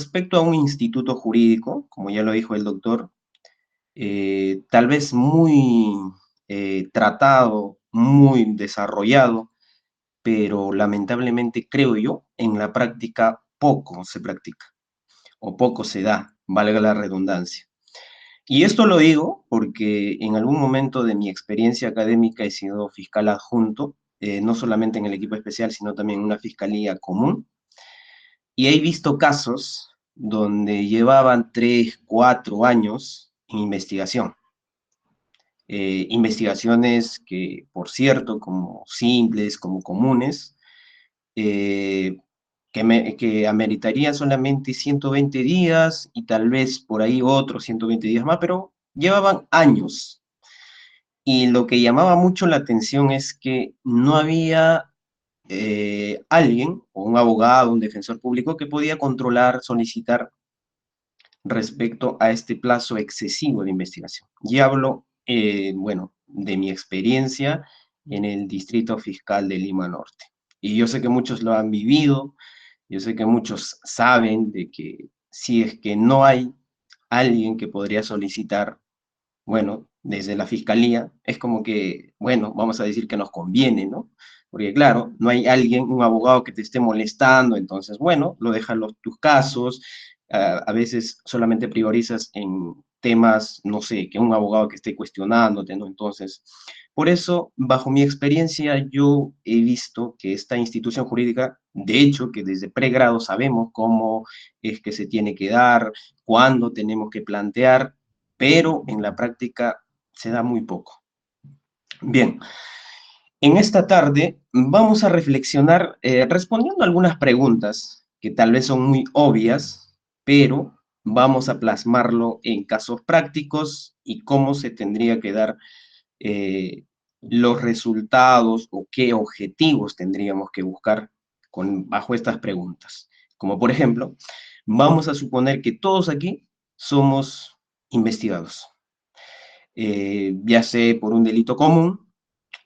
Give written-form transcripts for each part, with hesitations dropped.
Respecto a un instituto jurídico, como ya lo dijo el doctor, tal vez muy tratado, muy desarrollado, pero lamentablemente creo yo, en la práctica poco se practica o poco se da, valga la redundancia. Y esto lo digo porque en algún momento de mi experiencia académica he sido fiscal adjunto, no solamente en el equipo especial, sino también en una fiscalía común, y he visto casos donde llevaban 3, 4 años en investigación. Investigaciones que, por cierto, como simples, como comunes, eh, que ameritarían solamente 120 días y tal vez por ahí otros 120 días más, pero llevaban años. Y lo que llamaba mucho la atención es que no había alguien, o un abogado, un defensor público, que podía controlar, solicitar respecto a este plazo excesivo de investigación. Y hablo, bueno, de mi experiencia en el Distrito Fiscal de Lima Norte. Y yo sé que muchos lo han vivido, yo sé que muchos saben de que si es que no hay alguien que podría solicitar, bueno, desde la fiscalía, es como que, bueno, vamos a decir que nos conviene, ¿no? Porque claro, no hay alguien, un abogado que te esté molestando, entonces, bueno, lo dejan tus casos, a veces solamente priorizas en temas, no sé, que un abogado que esté cuestionándote, ¿no? Entonces, por eso, bajo mi experiencia, yo he visto que esta institución jurídica, de hecho, que desde pregrado sabemos cómo es que se tiene que dar, cuándo tenemos que plantear, pero en la práctica se da muy poco. Bien, en esta tarde vamos a reflexionar respondiendo algunas preguntas que tal vez son muy obvias, pero vamos a plasmarlo en casos prácticos y cómo se tendría que dar los resultados o qué objetivos tendríamos que buscar bajo estas preguntas. Como por ejemplo, vamos a suponer que todos aquí somos investigados, ya sea por un delito común,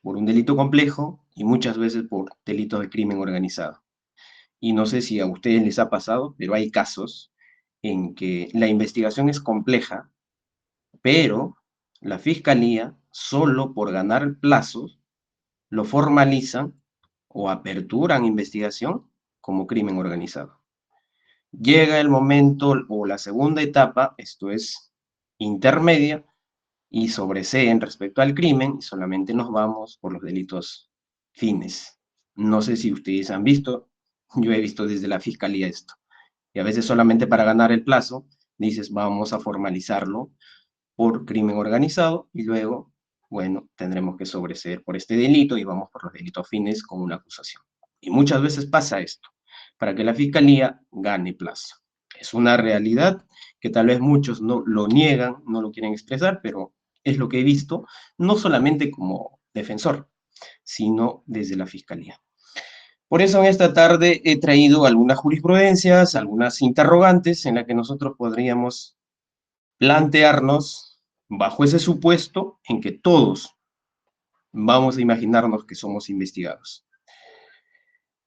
por un delito complejo y muchas veces por delitos de crimen organizado. Y no sé si a ustedes les ha pasado, pero hay casos en que la investigación es compleja, pero la fiscalía, solo por ganar plazos, lo formalizan o aperturan investigación como crimen organizado. Llega el momento o la segunda etapa, esto es intermedia, y sobreseen respecto al crimen y solamente nos vamos por los delitos fines. No sé si ustedes han visto, yo he visto desde la fiscalía esto. Y a veces solamente para ganar el plazo, dices, vamos a formalizarlo por crimen organizado y luego, bueno, tendremos que sobreseer por este delito y vamos por los delitos fines con una acusación. Y muchas veces pasa esto, para que la fiscalía gane plazo. Es una realidad que tal vez muchos no lo niegan, no lo quieren expresar, pero es lo que he visto, no solamente como defensor, sino desde la fiscalía. Por eso en esta tarde he traído algunas jurisprudencias, algunas interrogantes en las que nosotros podríamos plantearnos bajo ese supuesto en que todos vamos a imaginarnos que somos investigados.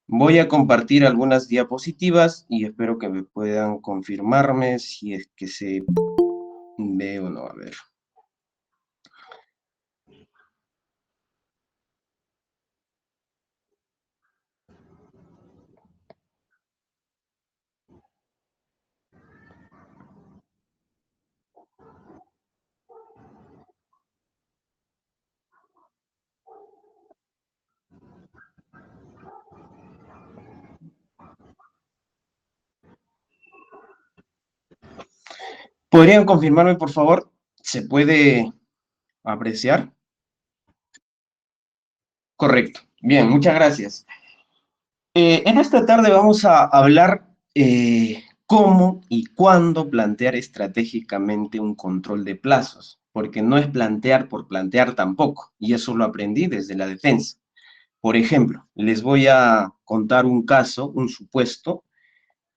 Voy a compartir algunas diapositivas y espero que me puedan confirmarme si es que se ve o no. A ver. ¿Podrían confirmarme, por favor? ¿Se puede apreciar? Correcto. Bien, muchas gracias. En esta tarde vamos a hablar cómo y cuándo plantear estratégicamente un control de plazos, porque no es plantear por plantear tampoco, y eso lo aprendí desde la defensa. Por ejemplo, les voy a contar un caso, un supuesto,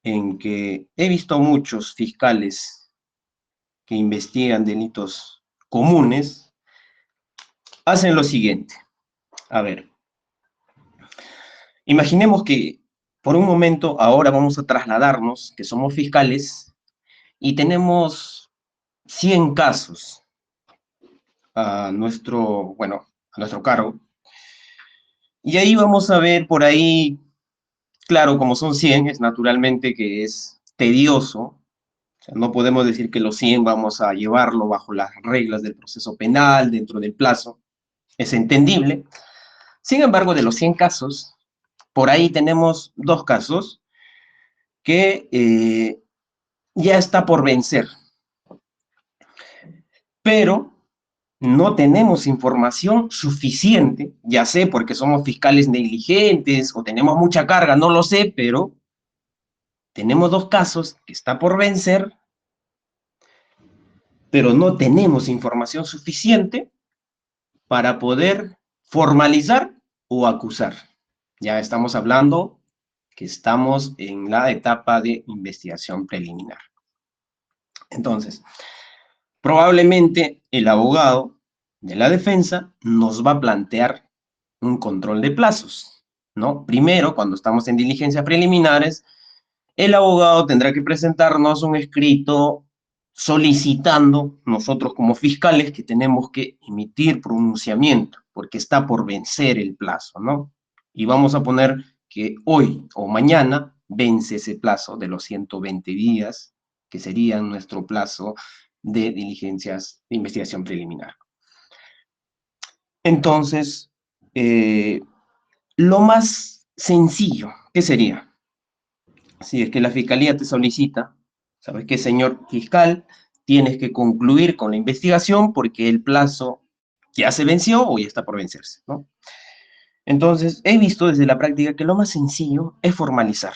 en que he visto muchos fiscales que investigan delitos comunes, hacen lo siguiente. A ver, imaginemos que Por un momento, ahora vamos a trasladarnos, que somos fiscales, y tenemos 100 casos a nuestro cargo. Y ahí vamos a ver por ahí, claro, como son 100, es naturalmente que es tedioso. O sea, no podemos decir que los 100 vamos a llevarlo bajo las reglas del proceso penal, dentro del plazo. Es entendible. Sin embargo, de los 100 casos, por ahí tenemos 2 casos que ya está por vencer, pero no tenemos información suficiente, ya sé porque somos fiscales negligentes o tenemos mucha carga, no lo sé, pero tenemos 2 casos que está por vencer, pero no tenemos información suficiente para poder formalizar o acusar. Ya estamos hablando que estamos en la etapa de investigación preliminar. Entonces, probablemente el abogado de la defensa nos va a plantear un control de plazos, ¿no? Primero, cuando estamos en diligencias preliminares, el abogado tendrá que presentarnos un escrito solicitando, nosotros como fiscales, que tenemos que emitir pronunciamiento, porque está por vencer el plazo, ¿no? Y vamos a poner que hoy o mañana vence ese plazo de los 120 días, que sería nuestro plazo de diligencias de investigación preliminar. Entonces, eh, lo más sencillo, ¿qué sería? Si es que la fiscalía te solicita, ¿sabes qué, señor fiscal? Tienes que concluir con la investigación porque el plazo ya se venció o ya está por vencerse, ¿no? Entonces, he visto desde la práctica que lo más sencillo es formalizar.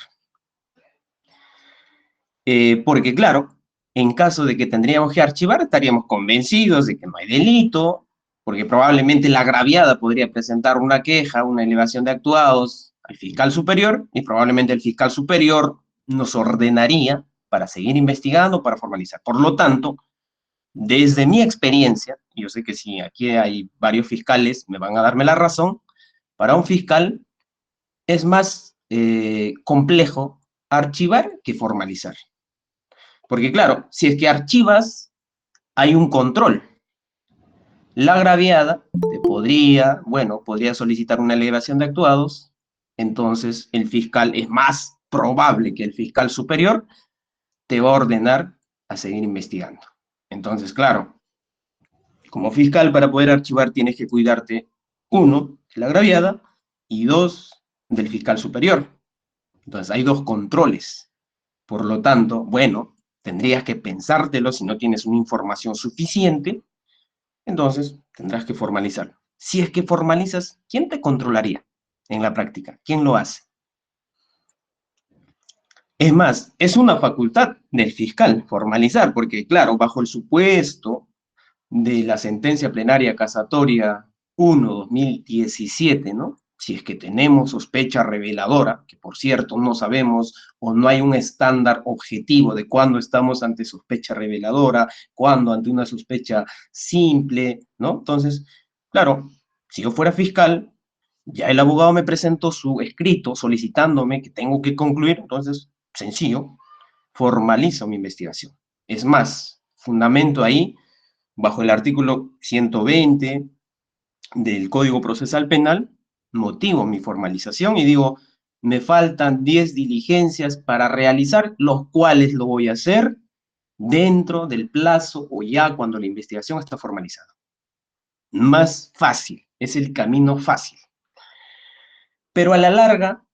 Porque, claro, en caso de que tendríamos que archivar, estaríamos convencidos de que no hay delito, porque probablemente la agraviada podría presentar una queja, una elevación de actuados al fiscal superior, y probablemente el fiscal superior nos ordenaría para seguir investigando, para formalizar. Por lo tanto, desde mi experiencia, yo sé que si aquí hay varios fiscales, me van a darme la razón, para un fiscal es más complejo archivar que formalizar. Porque claro, si es que archivas, hay un control. La agraviada te podría, bueno, podría solicitar una elevación de actuados, entonces el fiscal es más probable que el fiscal superior te va a ordenar a seguir investigando. Entonces, claro, como fiscal para poder archivar tienes que cuidarte, uno, de la agraviada y dos, del fiscal superior. Entonces hay dos controles. Por lo tanto, bueno, tendrías que pensártelo si no tienes una información suficiente, entonces tendrás que formalizarlo. Si es que formalizas, ¿quién te controlaría en la práctica? ¿Quién lo hace? Es más, es una facultad del fiscal formalizar, porque claro, bajo el supuesto de la sentencia plenaria casatoria 1/2017, ¿no? Si es que tenemos sospecha reveladora, que por cierto no sabemos o no hay un estándar objetivo de cuándo estamos ante sospecha reveladora, cuándo ante una sospecha simple, ¿no? Entonces, claro, si yo fuera fiscal, ya el abogado me presentó su escrito solicitándome que tengo que concluir, entonces, sencillo, formalizo mi investigación. Es más, fundamento ahí bajo el artículo 120 del Código Procesal Penal, motivo mi formalización y digo, me faltan 10 diligencias para realizar, los cuales lo voy a hacer dentro del plazo o ya cuando la investigación está formalizada. Más fácil, es el camino fácil. Pero a la larga,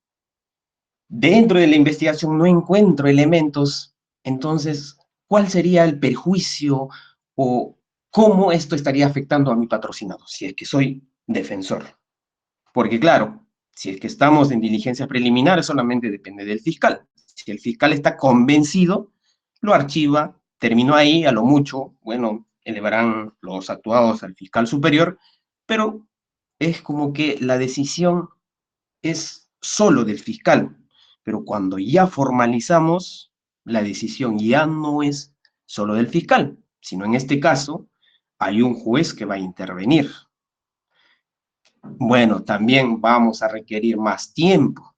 dentro de la investigación no encuentro elementos, entonces, ¿cuál sería el perjuicio o cómo esto estaría afectando a mi patrocinado si es que soy defensor? Porque claro, si es que estamos en diligencias preliminares, solamente depende del fiscal. Si el fiscal está convencido, lo archiva, terminó ahí, a lo mucho, bueno, elevarán los actuados al fiscal superior, pero es como que la decisión es solo del fiscal, pero cuando ya formalizamos, la decisión ya no es solo del fiscal, sino en este caso hay un juez que va a intervenir. Bueno, también vamos a requerir más tiempo.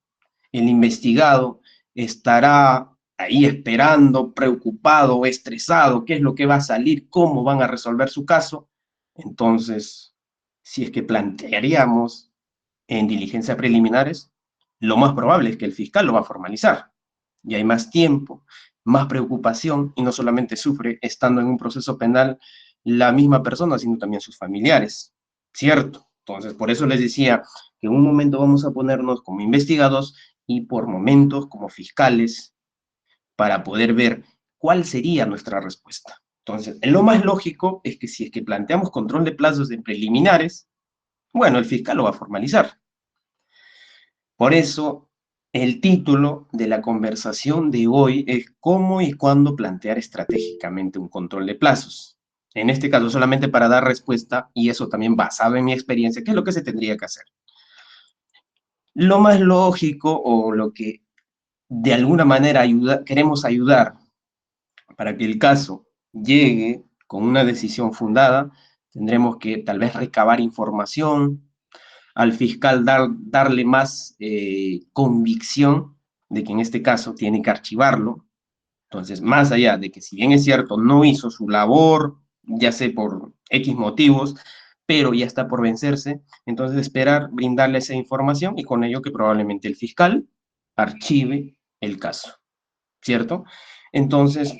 el investigado estará ahí esperando, preocupado o estresado, qué es lo que va a salir, cómo van a resolver su caso. Entonces, si es que plantearíamos en diligencias preliminares, lo más probable es que el fiscal lo va a formalizar. Y hay más tiempo, más preocupación, y no solamente sufre estando en un proceso penal la misma persona, sino también sus familiares. ¿Cierto? Entonces, por eso les decía que en un momento vamos a ponernos como investigados y por momentos como fiscales para poder ver cuál sería nuestra respuesta. Entonces, lo más lógico es que si es que planteamos control de plazos de preliminares, bueno, el fiscal lo va a formalizar. Por eso, el título de la conversación de hoy es cómo y cuándo plantear estratégicamente un control de plazos. En este caso, solamente para dar respuesta, y eso también basado en mi experiencia, ¿qué es lo que se tendría que hacer? Lo más lógico o lo que de alguna manera queremos ayudar para que el caso llegue con una decisión fundada, tendremos que tal vez recabar información, al fiscal darle más convicción de que en este caso tiene que archivarlo. Entonces, más allá de que si bien es cierto, no hizo su labor, ya sé por X motivos, pero ya está por vencerse, entonces esperar, brindarle esa información y con ello que probablemente el fiscal archive el caso. ¿Cierto? Entonces,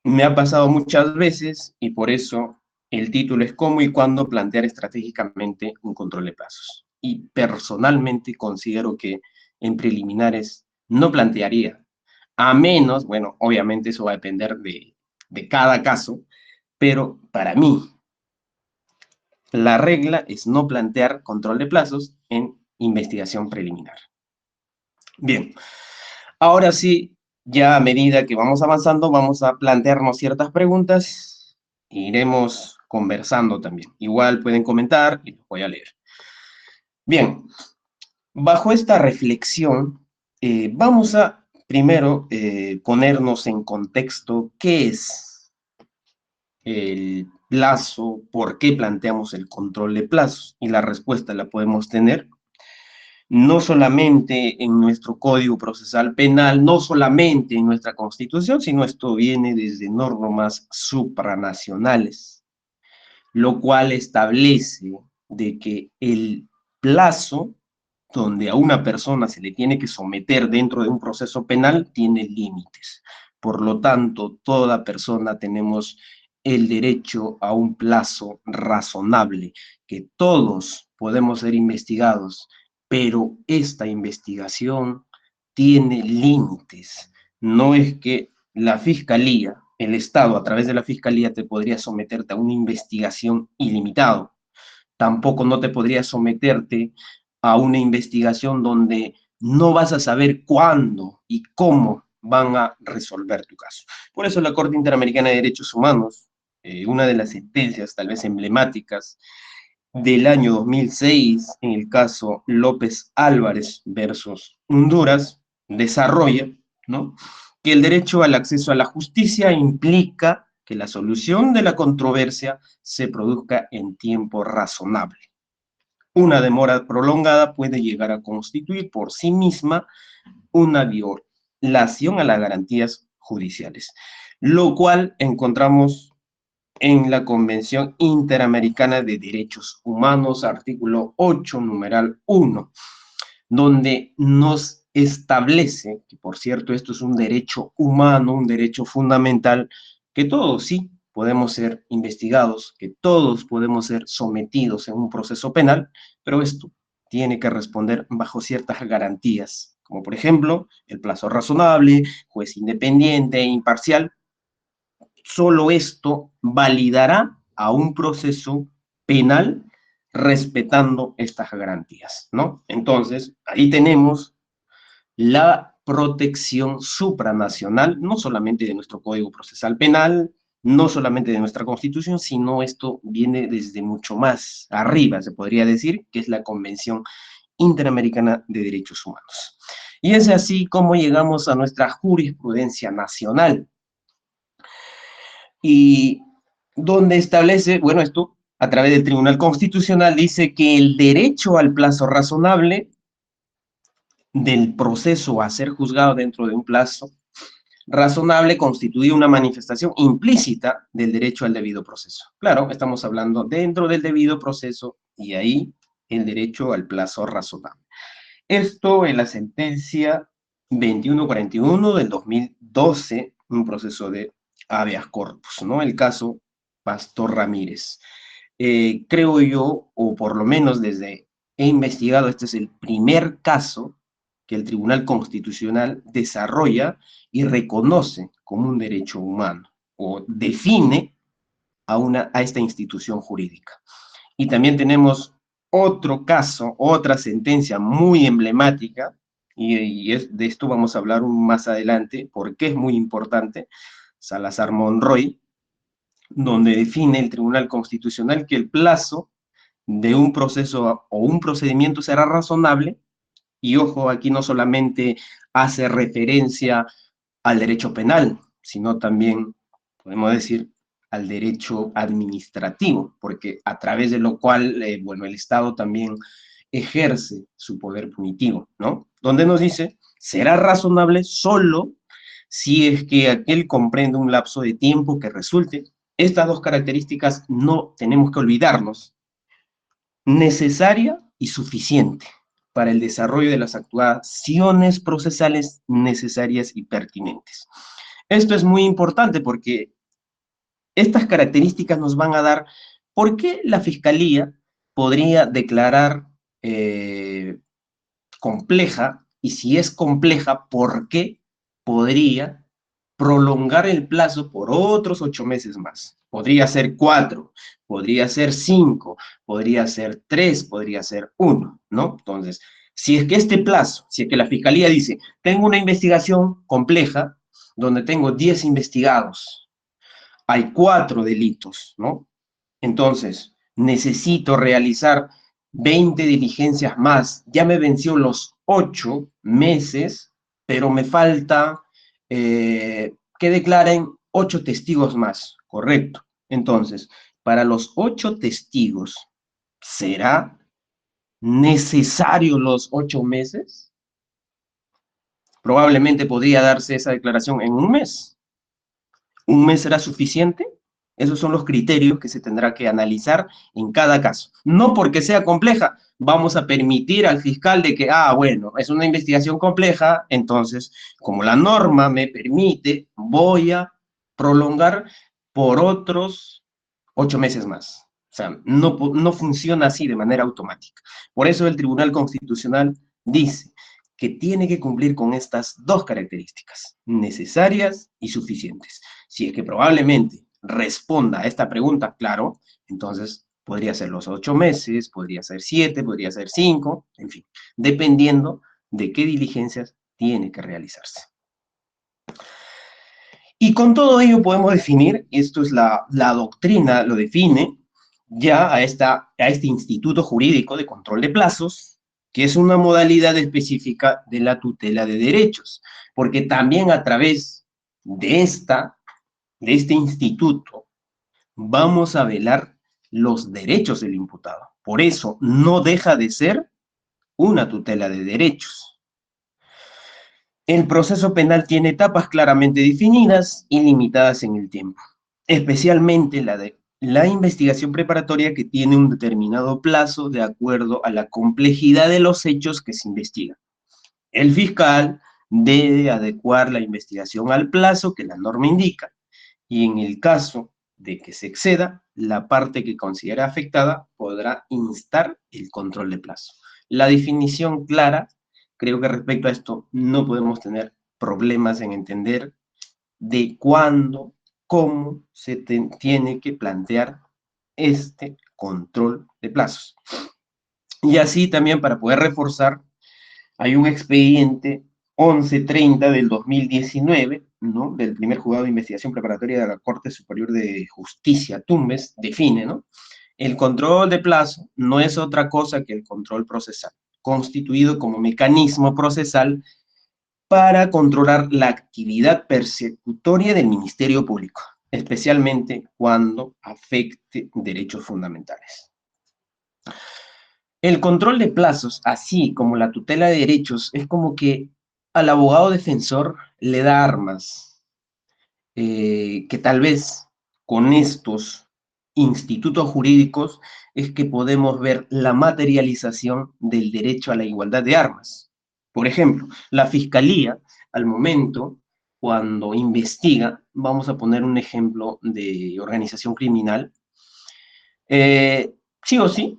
me ha pasado muchas veces y por eso el título es cómo y cuándo plantear estratégicamente un control de plazos. Y personalmente considero que en preliminares no plantearía, a menos, bueno, obviamente eso va a depender de cada caso, pero para mí la regla es no plantear control de plazos en investigación preliminar. Bien, ahora sí, ya a medida que vamos avanzando, vamos a plantearnos ciertas preguntas e iremos conversando también. Igual pueden comentar y los voy a leer. Bien, bajo esta reflexión, vamos a primero ponernos en contexto qué es el plazo, por qué planteamos el control de plazos. Y la respuesta la podemos tener no solamente en nuestro Código Procesal Penal, no solamente en nuestra Constitución, sino esto viene desde normas supranacionales, lo cual establece de que el plazo donde a una persona se le tiene que someter dentro de un proceso penal tiene límites. Por lo tanto, toda persona tenemos el derecho a un plazo razonable, que todos podemos ser investigados, pero esta investigación tiene límites. No es que la fiscalía, el Estado a través de la fiscalía te podría someterte a una investigación ilimitado. Tampoco no te podría someterte a una investigación donde no vas a saber cuándo y cómo van a resolver tu caso. Por eso la Corte Interamericana de Derechos Humanos, una de las sentencias tal vez emblemáticas del año 2006, en el caso López Álvarez versus Honduras, desarrolla, ¿no?, que el derecho al acceso a la justicia implica que la solución de la controversia se produzca en tiempo razonable. Una demora prolongada puede llegar a constituir por sí misma una violación a las garantías judiciales, lo cual encontramos en la Convención Interamericana de Derechos Humanos, artículo 8, numeral 1, donde nos establece, que por cierto esto es un derecho humano, un derecho fundamental, que todos sí podemos ser investigados, que todos podemos ser sometidos en un proceso penal, pero esto tiene que responder bajo ciertas garantías, como por ejemplo el plazo razonable, juez independiente e imparcial. Solo esto validará a un proceso penal respetando estas garantías, ¿no? Entonces, ahí tenemos la protección supranacional, no solamente de nuestro Código Procesal Penal, no solamente de nuestra Constitución, sino esto viene desde mucho más arriba, se podría decir, que es la Convención Interamericana de Derechos Humanos. Y es así como llegamos a nuestra jurisprudencia nacional, y donde establece, bueno, esto a través del Tribunal Constitucional dice que el derecho al plazo razonable del proceso a ser juzgado dentro de un plazo razonable constituye una manifestación implícita del derecho al debido proceso. Claro, estamos hablando dentro del debido proceso y ahí el derecho al plazo razonable. Esto en la sentencia 2141 del 2012, un proceso de habeas corpus, ¿no? El caso Pastor Ramírez. Creo yo, o por lo menos desde he investigado, este es el primer caso que el Tribunal Constitucional desarrolla y reconoce como un derecho humano o define a esta institución jurídica. Y también tenemos otro caso, otra sentencia muy emblemática, de esto vamos a hablar más adelante, porque es muy importante, Salazar Monroy, donde define el Tribunal Constitucional que el plazo de un proceso o un procedimiento será razonable, y ojo, aquí no solamente hace referencia al derecho penal, sino también, podemos decir, al derecho administrativo, porque a través de lo cual, bueno, el Estado también ejerce su poder punitivo, ¿no? Donde nos dice, será razonable solo si es que aquel comprende un lapso de tiempo que resulte. Estas dos características no tenemos que olvidarnos, necesaria y suficiente para el desarrollo de las actuaciones procesales necesarias y pertinentes. Esto es muy importante porque estas características nos van a dar por qué la Fiscalía podría declarar compleja, y si es compleja, por qué podría prolongar el plazo por otros 8 meses más. Podría ser 4, podría ser 5, podría ser 3, podría ser 1, ¿no? Entonces, si es que este plazo, si es que la Fiscalía dice, tengo una investigación compleja, donde tengo 10 investigados, hay 4 delitos, ¿no? Entonces, necesito realizar 20 diligencias más. Ya me venció los 8 meses, pero me falta que declaren 8 testigos más, correcto. Entonces, para los 8 testigos, ¿será necesario los 8 meses? Probablemente podría darse esa declaración en un mes. ¿Un mes será suficiente? Esos son los criterios que se tendrá que analizar en cada caso. No porque sea compleja, vamos a permitir al fiscal de que, bueno, es una investigación compleja, entonces, como la norma me permite, voy a prolongar por otros 8 meses más. O sea, no funciona así de manera automática. Por eso el Tribunal Constitucional dice que tiene que cumplir con estas dos características, necesarias y suficientes. Si es que probablemente responda a esta pregunta, claro, entonces podría ser los 8 meses, podría ser 7, podría ser 5, en fin, dependiendo de qué diligencias tiene que realizarse. Y con todo ello podemos definir, y esto es la doctrina, lo define, ya a este instituto jurídico de control de plazos, que es una modalidad específica de la tutela de derechos, porque también a través de este instituto vamos a velar los derechos del imputado. Por eso no deja de ser una tutela de derechos. El proceso penal tiene etapas claramente definidas y limitadas en el tiempo, especialmente la de la investigación preparatoria, que tiene un determinado plazo de acuerdo a la complejidad de los hechos que se investigan. El fiscal debe adecuar la investigación al plazo que la norma indica, y en el caso de que se exceda, la parte que considera afectada podrá instar el control de plazo. La definición clara, creo que respecto a esto no podemos tener problemas en entender de cuándo, cómo se tiene que plantear este control de plazos. Y así también, para poder reforzar, hay un expediente 1130 del 2019, ¿no? Del primer juzgado de investigación preparatoria de la Corte Superior de Justicia, Tumbes, define, ¿no? El control de plazo no es otra cosa que el control procesal, constituido como mecanismo procesal para controlar la actividad persecutoria del Ministerio Público, especialmente cuando afecte derechos fundamentales. El control de plazos, así como la tutela de derechos, es como que al abogado defensor le da armas que tal vez con estos institutos jurídicos es que podemos ver la materialización del derecho a la igualdad de armas. Por ejemplo, la fiscalía, al momento, cuando investiga, vamos a poner un ejemplo de organización criminal, sí o sí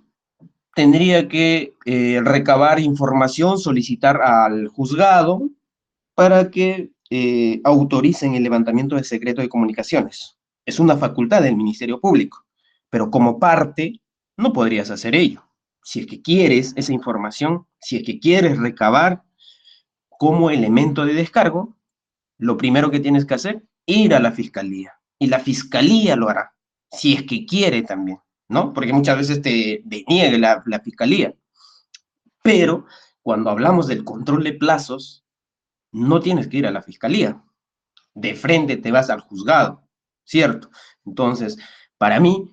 tendría que recabar información, solicitar al juzgado para que autoricen el levantamiento de secreto de comunicaciones. Es una facultad del Ministerio Público, pero como parte no podrías hacer ello. Si es que quieres esa información, si es que quieres recabar como elemento de descargo, lo primero que tienes que hacer, ir a la fiscalía. Y la fiscalía lo hará, si es que quiere también, ¿no? Porque muchas veces te deniegue la fiscalía. Pero cuando hablamos del control de plazos, no tienes que ir a la fiscalía. De frente te vas al juzgado, ¿cierto? Entonces, para mí,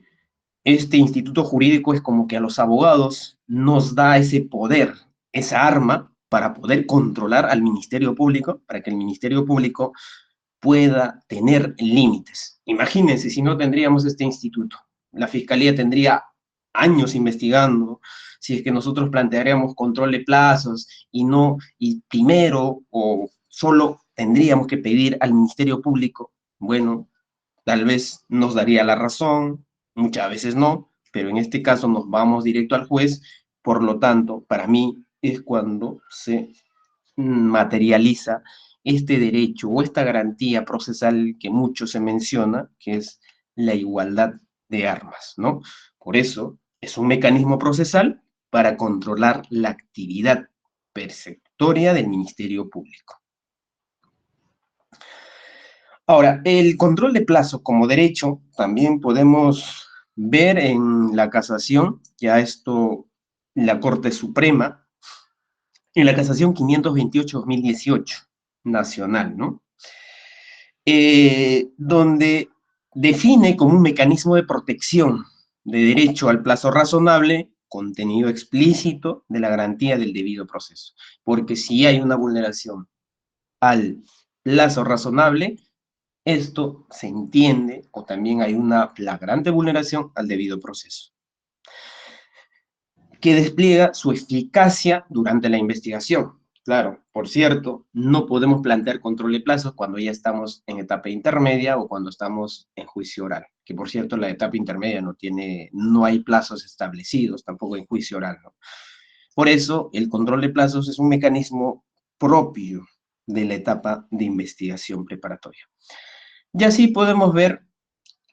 este instituto jurídico es como que a los abogados nos da ese poder, esa arma para poder controlar al Ministerio Público, para que el Ministerio Público pueda tener límites. Imagínense si no tendríamos este instituto. La Fiscalía tendría años investigando, si es que nosotros plantearíamos control de plazos y no, y primero o solo tendríamos que pedir al Ministerio Público, bueno, tal vez nos daría la razón, muchas veces no, pero en este caso nos vamos directo al juez, por lo tanto, para mí es cuando se materializa este derecho o esta garantía procesal que mucho se menciona, que es la igualdad de armas, ¿no? Por eso es un mecanismo procesal para controlar la actividad persecutoria del Ministerio Público. Ahora, el control de plazo como derecho también podemos ver en la casación, ya esto, la Corte Suprema, en la casación 528-2018, nacional, ¿no? Donde define como un mecanismo de protección de derecho al plazo razonable, contenido explícito de la garantía del debido proceso. Porque si hay una vulneración al plazo razonable, esto se entiende o también hay una flagrante vulneración al debido proceso, que despliega su eficacia durante la investigación. Claro, por cierto, no podemos plantear control de plazos cuando ya estamos en etapa intermedia o cuando estamos en juicio oral, que por cierto la etapa intermedia no hay plazos establecidos, tampoco en juicio oral, ¿no? Por eso el control de plazos es un mecanismo propio de la etapa de investigación preparatoria. Y así podemos ver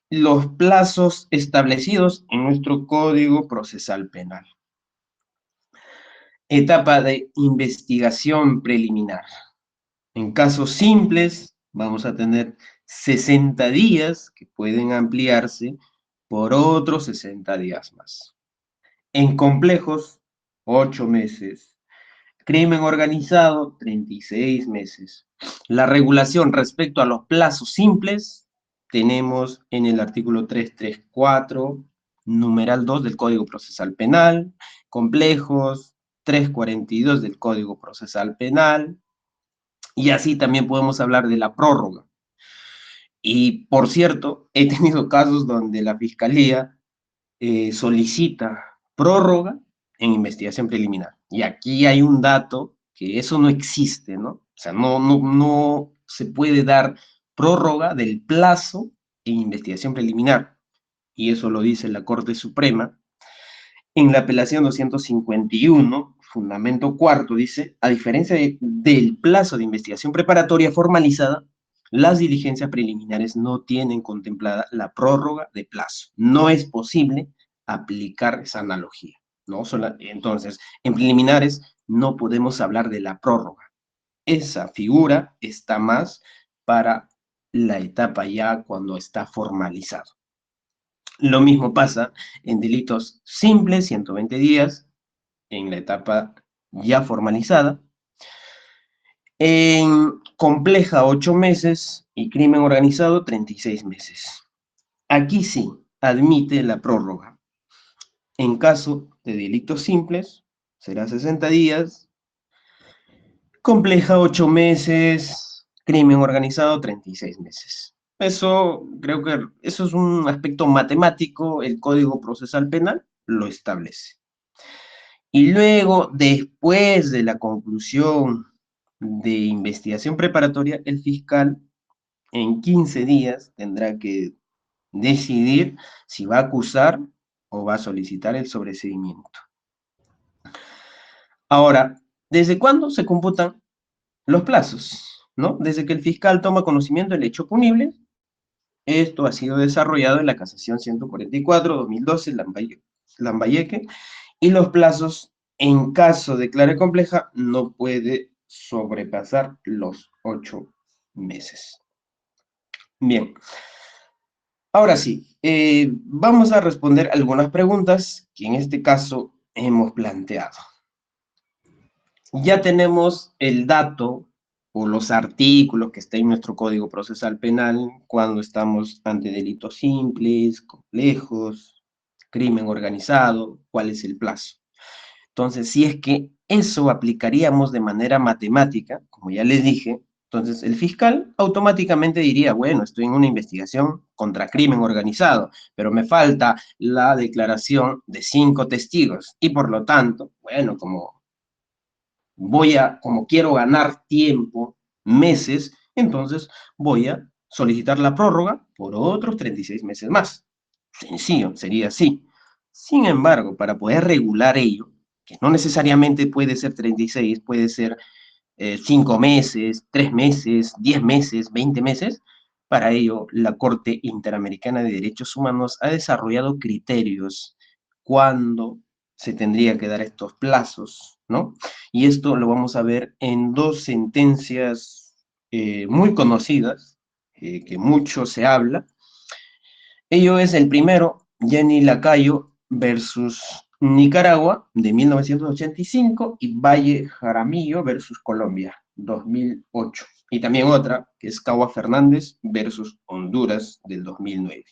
los plazos establecidos en nuestro Código Procesal Penal. Etapa de investigación preliminar. En casos simples, vamos a tener 60 días que pueden ampliarse por otros 60 días más. En complejos, 8 meses. Crimen organizado, 36 meses. La regulación respecto a los plazos simples tenemos en el artículo 334, numeral 2 del Código Procesal Penal, complejos, 342 del Código Procesal Penal, y así también podemos hablar de la prórroga. Y por cierto, he tenido casos donde la Fiscalía solicita prórroga en investigación preliminar. Y aquí hay un dato que eso no existe, ¿no? O sea, no se puede dar prórroga del plazo en investigación preliminar. Y eso lo dice la Corte Suprema. En la apelación 251, fundamento cuarto, dice, a diferencia del plazo de investigación preparatoria formalizada, las diligencias preliminares no tienen contemplada la prórroga de plazo. No es posible aplicar esa analogía, ¿no? Entonces, en preliminares no podemos hablar de la prórroga. Esa figura está más para la etapa ya cuando está formalizado. Lo mismo pasa en delitos simples, 120 días, en la etapa ya formalizada, en compleja 8 meses y crimen organizado 36 meses. Aquí sí, admite la prórroga en caso de delitos simples será 60 días, compleja 8 meses, crimen organizado 36 meses. Eso, creo que eso es un aspecto matemático, el Código Procesal Penal lo establece. Y luego, después de la conclusión de investigación preparatoria, el fiscal en 15 días tendrá que decidir si va a acusar o va a solicitar el sobreseimiento. Ahora, ¿desde cuándo se computan los plazos? ¿No? Desde que el fiscal toma conocimiento del hecho punible. Esto ha sido desarrollado en la Casación 144-2012, Lambayeque, y los plazos, en caso de clara y compleja, no puede sobrepasar los 8 meses. Bien, ahora sí, vamos a responder algunas preguntas que en este caso hemos planteado. Ya tenemos el dato o los artículos que está en nuestro Código Procesal Penal cuando estamos ante delitos simples, complejos, crimen organizado, cuál es el plazo. Entonces, si es que eso aplicaríamos de manera matemática, como ya les dije, entonces el fiscal automáticamente diría, bueno, estoy en una investigación contra crimen organizado, pero me falta la declaración de 5 testigos y por lo tanto, bueno, como quiero ganar tiempo, meses, entonces voy a solicitar la prórroga por otros 36 meses más. Sencillo, sería así. Sin embargo, para poder regular ello, que no necesariamente puede ser 36, puede ser 5 meses, 3 meses, 10 meses, 20 meses, para ello la Corte Interamericana de Derechos Humanos ha desarrollado criterios cuándo se tendría que dar estos plazos, ¿no? Y esto lo vamos a ver en dos sentencias muy conocidas, que mucho se habla. Ello es el primero, Jenny Lacayo versus Nicaragua, de 1985, y Valle Jaramillo versus Colombia, 2008. Y también otra, que es Cagua Fernández versus Honduras, del 2009.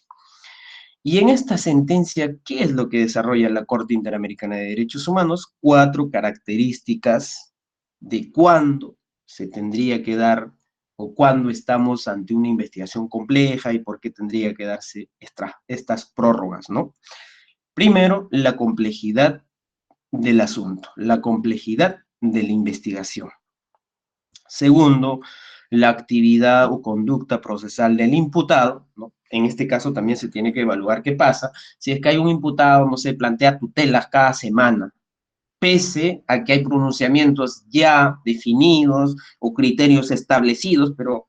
Y en esta sentencia, ¿qué es lo que desarrolla la Corte Interamericana de Derechos Humanos? 4 características de cuándo se tendría que dar o cuándo estamos ante una investigación compleja y por qué tendría que darse estas prórrogas, ¿no? Primero, la complejidad del asunto, la complejidad de la investigación. Segundo, la actividad o conducta procesal del imputado, ¿no? En este caso también se tiene que evaluar qué pasa. Si es que hay un imputado, no sé, plantea tutelas cada semana, pese a que hay pronunciamientos ya definidos o criterios establecidos, pero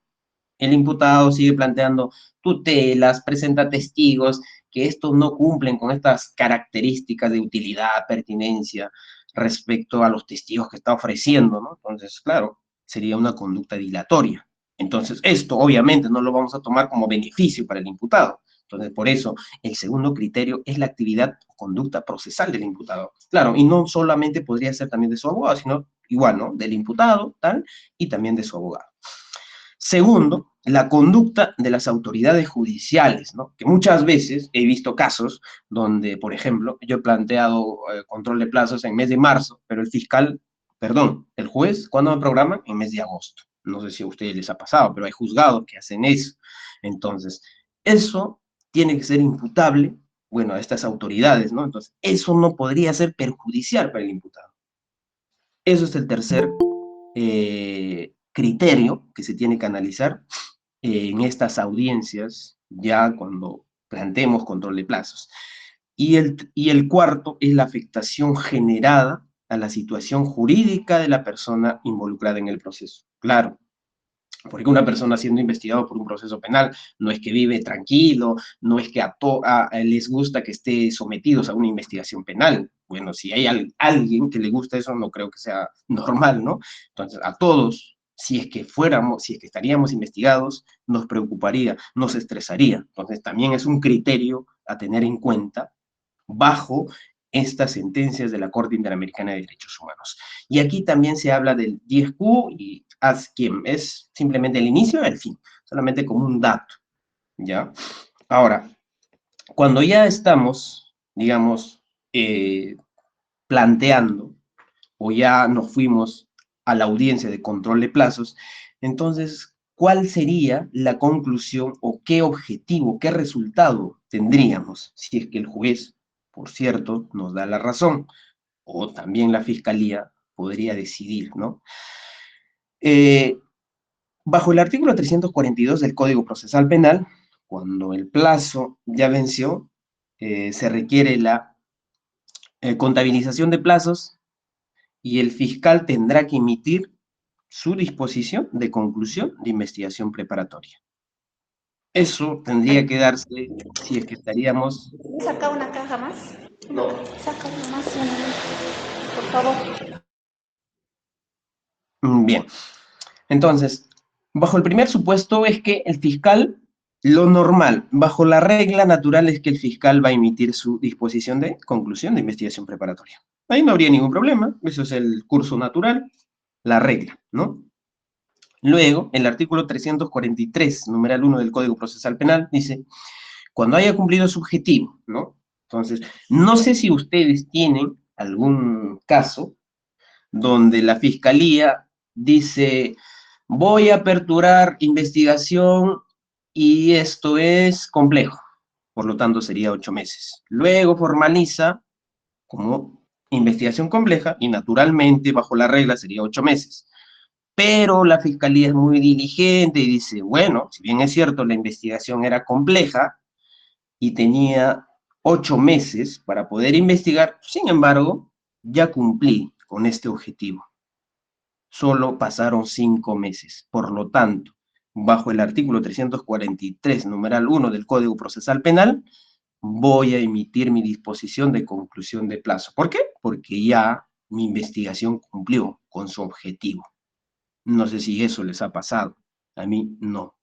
el imputado sigue planteando tutelas, presenta testigos, que estos no cumplen con estas características de utilidad, pertinencia respecto a los testigos que está ofreciendo, ¿no? Entonces, claro, sería una conducta dilatoria. Entonces, esto obviamente no lo vamos a tomar como beneficio para el imputado. Entonces, por eso, el segundo criterio es la actividad o conducta procesal del imputado. Claro, y no solamente podría ser también de su abogado, sino igual, ¿no? Del imputado, tal, y también de su abogado. Segundo, la conducta de las autoridades judiciales, ¿no? Que muchas veces he visto casos donde, por ejemplo, yo he planteado control de plazos en mes de marzo, pero el fiscal, perdón, el juez, ¿cuándo me programan? En mes de agosto. No sé si a ustedes les ha pasado, pero hay juzgados que hacen eso. Entonces, eso tiene que ser imputable, bueno, a estas autoridades, ¿no? Entonces, eso no podría ser perjudicial para el imputado. Eso es el tercer criterio que se tiene que analizar en estas audiencias, ya cuando planteemos control de plazos. Y el cuarto es la afectación generada a la situación jurídica de la persona involucrada en el proceso. Claro, porque una persona siendo investigado por un proceso penal no es que vive tranquilo, no es que les gusta que esté sometidos a una investigación penal. Bueno, si hay alguien que le gusta eso, no creo que sea normal, ¿no? Entonces, a todos, si es que estaríamos investigados, nos preocuparía, nos estresaría. Entonces, también es un criterio a tener en cuenta bajo estas sentencias de la Corte Interamericana de Derechos Humanos. Y aquí también se habla del 10Q y ASKIEM, es simplemente el inicio y el fin, solamente como un dato, ¿ya? Ahora, cuando ya estamos, digamos, planteando, o ya nos fuimos a la audiencia de control de plazos, entonces, ¿cuál sería la conclusión o qué objetivo, qué resultado tendríamos si es que el juez, por cierto, nos da la razón, o también la fiscalía podría decidir, ¿no? Eh, Bajo el artículo 342 del Código Procesal Penal, cuando el plazo ya venció, se requiere la contabilización de plazos y el fiscal tendrá que emitir su disposición de conclusión de investigación preparatoria. Eso tendría que darse si es que estaríamos... ¿Saca una caja más? No. Saca una más, por favor. Bien, entonces, bajo el primer supuesto es que el fiscal, lo normal, bajo la regla natural es que el fiscal va a emitir su disposición de conclusión de investigación preparatoria. Ahí no habría ningún problema, eso es el curso natural, la regla, ¿no? Luego, el artículo 343, numeral 1 del Código Procesal Penal, dice, cuando haya cumplido su objetivo, ¿no? Entonces, no sé si ustedes tienen algún caso donde la fiscalía dice, voy a aperturar investigación y esto es complejo, por lo tanto sería 8 meses. Luego formaliza como investigación compleja y naturalmente bajo la regla sería 8 meses. Pero la fiscalía es muy diligente y dice, bueno, si bien es cierto la investigación era compleja y tenía 8 meses para poder investigar, sin embargo, ya cumplí con este objetivo. Solo pasaron 5 meses. Por lo tanto, bajo el artículo 343, numeral 1 del Código Procesal Penal, voy a emitir mi disposición de conclusión de plazo. ¿Por qué? Porque ya mi investigación cumplió con su objetivo. No sé si eso les ha pasado. A mí no.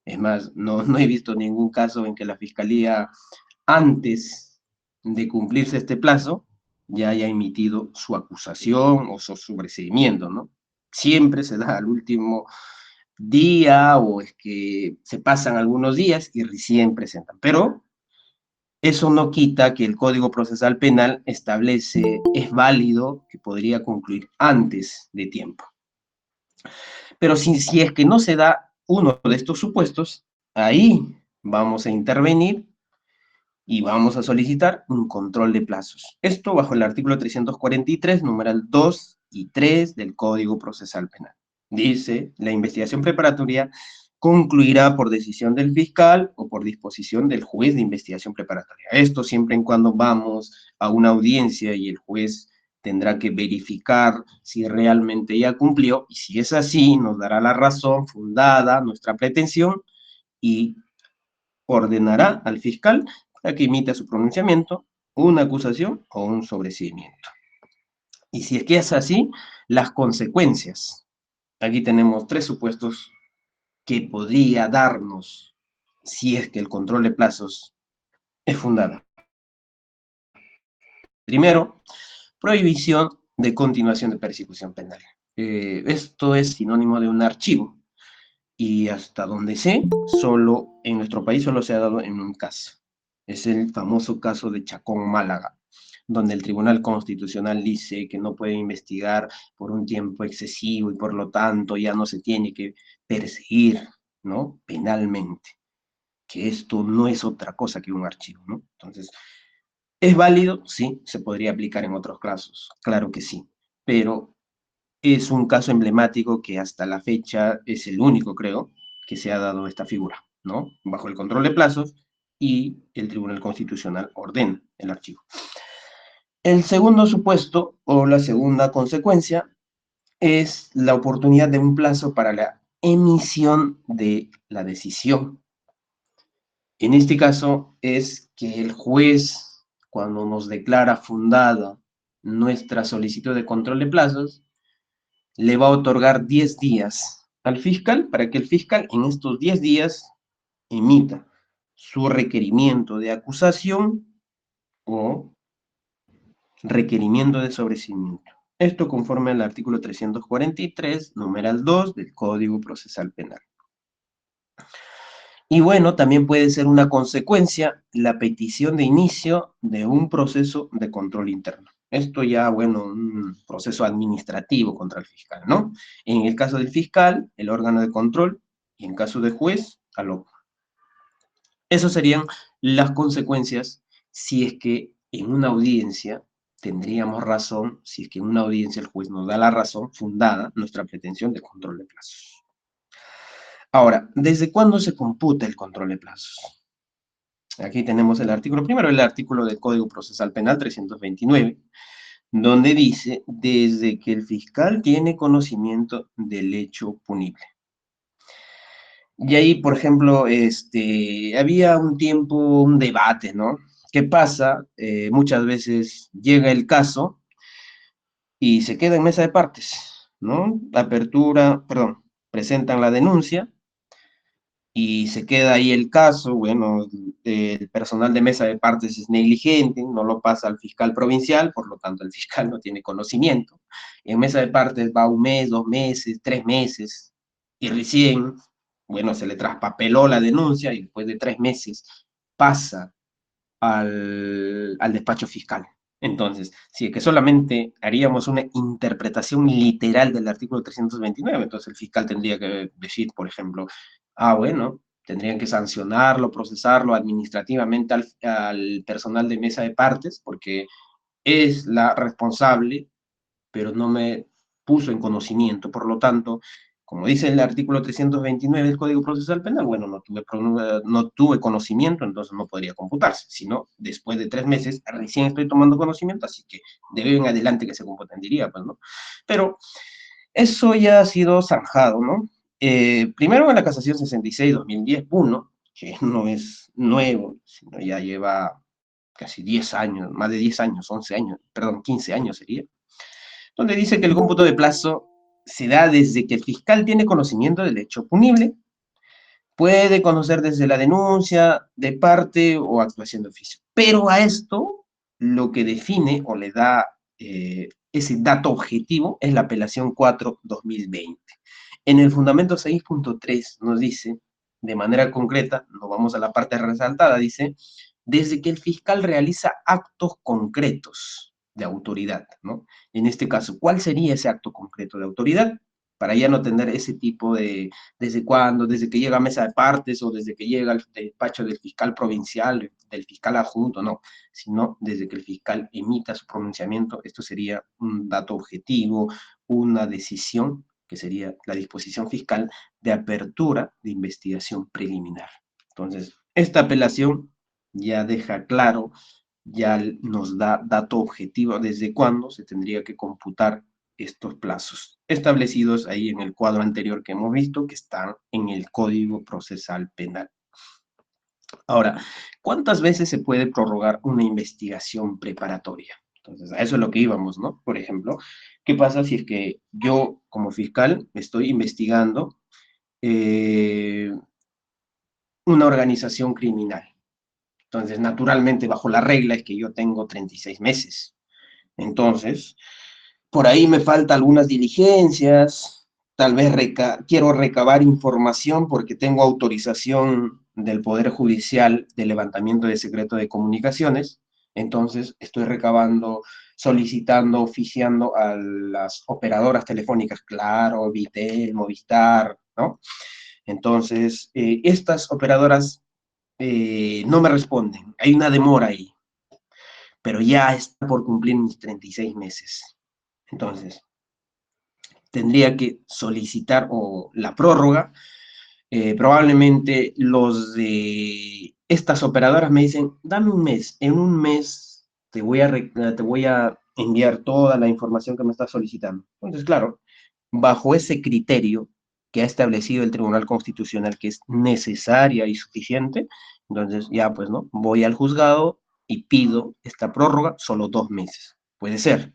Es más, no he visto ningún caso en que la fiscalía, antes de cumplirse este plazo, ya haya emitido su acusación o su sobreseimiento, ¿no? Siempre se da al último día o es que se pasan algunos días y recién presentan. Pero eso no quita que el Código Procesal Penal establece, es válido, que podría concluir antes de tiempo. Pero si es que no se da uno de estos supuestos, ahí vamos a intervenir y vamos a solicitar un control de plazos. Esto bajo el artículo 343, numeral 2 y 3 del Código Procesal Penal. Dice, la investigación preparatoria concluirá por decisión del fiscal o por disposición del juez de investigación preparatoria. Esto siempre en cuando vamos a una audiencia y el juez tendrá que verificar si realmente ya cumplió, y si es así, nos dará la razón fundada, nuestra pretensión, y ordenará al fiscal para que emita su pronunciamiento, una acusación o un sobreseimiento. Y si es que es así, las consecuencias. Aquí tenemos 3 supuestos que podría darnos si es que el control de plazos es fundado. Primero, prohibición de continuación de persecución penal. Esto es sinónimo de un archivo. Y hasta donde sé, solo en nuestro país solo se ha dado en un caso. Es el famoso caso de Chacón Málaga, donde el Tribunal Constitucional dice que no puede investigar por un tiempo excesivo y por lo tanto ya no se tiene que perseguir, ¿no? Penalmente, que esto no es otra cosa que un archivo, ¿no? Entonces, ¿es válido? Sí, se podría aplicar en otros casos, claro que sí, pero es un caso emblemático que hasta la fecha es el único, creo, que se ha dado esta figura, ¿no? Bajo el control de plazos y el Tribunal Constitucional ordena el archivo. El segundo supuesto o la segunda consecuencia es la oportunidad de un plazo para la emisión de la decisión. En este caso es que el juez, cuando nos declara fundada nuestra solicitud de control de plazos, le va a otorgar 10 días al fiscal para que el fiscal en estos 10 días emita su requerimiento de acusación o requerimiento de sobreseimiento. Esto conforme al artículo 343, numeral 2 del Código Procesal Penal. Y bueno, también puede ser una consecuencia la petición de inicio de un proceso de control interno. Esto ya, bueno, un proceso administrativo contra el fiscal, ¿no? En el caso del fiscal, el órgano de control, y en caso de juez, al otro. Esas serían las consecuencias si es que en una audiencia tendríamos razón, si es que en una audiencia el juez nos da la razón fundada nuestra pretensión de control de plazos. Ahora, ¿desde cuándo se computa el control de plazos? Aquí tenemos el artículo primero, el artículo del Código Procesal Penal 329, donde dice, desde que el fiscal tiene conocimiento del hecho punible. Y ahí, por ejemplo, había un tiempo, un debate, ¿no? ¿Qué pasa? Muchas veces llega el caso y se queda en mesa de partes, ¿no? Presentan la denuncia y se queda ahí el caso, bueno, el personal de mesa de partes es negligente, no lo pasa al fiscal provincial, por lo tanto el fiscal no tiene conocimiento. En mesa de partes va un mes, 2 meses, 3 meses, y recién, bueno, se le traspapeló la denuncia y después de 3 meses pasa al despacho fiscal. Entonces, si es que solamente haríamos una interpretación literal del artículo 329, entonces el fiscal tendría que decir, por ejemplo, bueno, tendrían que sancionarlo, procesarlo administrativamente al personal de mesa de partes, porque es la responsable, pero no me puso en conocimiento. Por lo tanto, como dice el artículo 329 del Código Procesal Penal, bueno, no tuve conocimiento, entonces no podría computarse, sino después de 3 meses recién estoy tomando conocimiento, así que de hoy en adelante que se computen, diría, pues, ¿no? Pero eso ya ha sido zanjado, ¿no? Primero en la casación 66-2010-1, que no es nuevo, sino ya lleva casi 10 años, más de 10 años, 11 años, perdón, 15 años sería, donde dice que el cómputo de plazo se da desde que el fiscal tiene conocimiento del hecho punible, puede conocer desde la denuncia de parte o actuación de oficio. Pero a esto lo que define o le da ese dato objetivo es la apelación 4-2020. En el fundamento 6.3 nos dice, de manera concreta, nos vamos a la parte resaltada, dice, desde que el fiscal realiza actos concretos de autoridad, ¿no? En este caso, ¿cuál sería ese acto concreto de autoridad? Para ya no tener ese tipo de, desde cuándo, desde que llega a mesa de partes o desde que llega al despacho del fiscal provincial, del fiscal adjunto, no, sino desde que el fiscal emita su pronunciamiento, esto sería un dato objetivo, una decisión, que sería la disposición fiscal de apertura de investigación preliminar. Entonces, esta apelación ya deja claro, ya nos da dato objetivo desde cuándo se tendría que computar estos plazos establecidos ahí en el cuadro anterior que hemos visto, que están en el Código Procesal Penal. Ahora, ¿cuántas veces se puede prorrogar una investigación preparatoria? Entonces, a eso es lo que íbamos, ¿no? Por ejemplo, ¿qué pasa si es que yo, como fiscal, estoy investigando eh, una organización criminal? Entonces, naturalmente, bajo la regla es que yo tengo 36 meses. Entonces, por ahí me faltan algunas diligencias, tal vez quiero recabar información porque tengo autorización del Poder Judicial de levantamiento de secreto de comunicaciones, entonces estoy recabando, solicitando, oficiando a las operadoras telefónicas, Claro, Vitel, Movistar, ¿no? Entonces, estas operadoras no me responden, hay una demora ahí, pero ya está por cumplir mis 36 meses. Entonces, tendría que solicitar o la prórroga. Probablemente los de estas operadoras me dicen, dame un mes, en un mes te voy a enviar toda la información que me estás solicitando. Entonces, claro, bajo ese criterio que ha establecido el Tribunal Constitucional, que es necesaria y suficiente, entonces ya pues, ¿no? Voy al juzgado y pido esta prórroga solo 2 meses. Puede ser,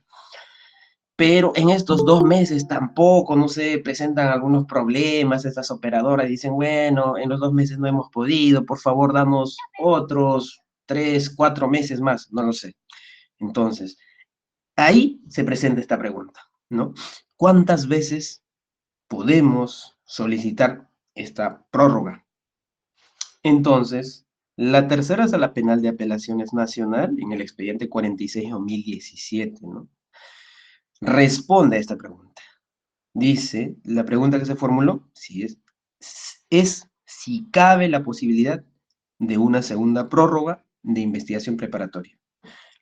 pero en estos 2 meses tampoco, no sé, presentan algunos problemas estas operadoras, dicen, bueno, en los 2 meses no hemos podido, por favor, damos otros 3, 4 meses más, no lo sé. Entonces, ahí se presenta esta pregunta, ¿no? ¿Cuántas veces podemos solicitar esta prórroga? Entonces, La tercera es a la Penal de Apelaciones Nacional en el expediente 46/2017, ¿no? Responde a esta pregunta. Dice, la pregunta que se formuló, si es si cabe la posibilidad de una segunda prórroga de investigación preparatoria.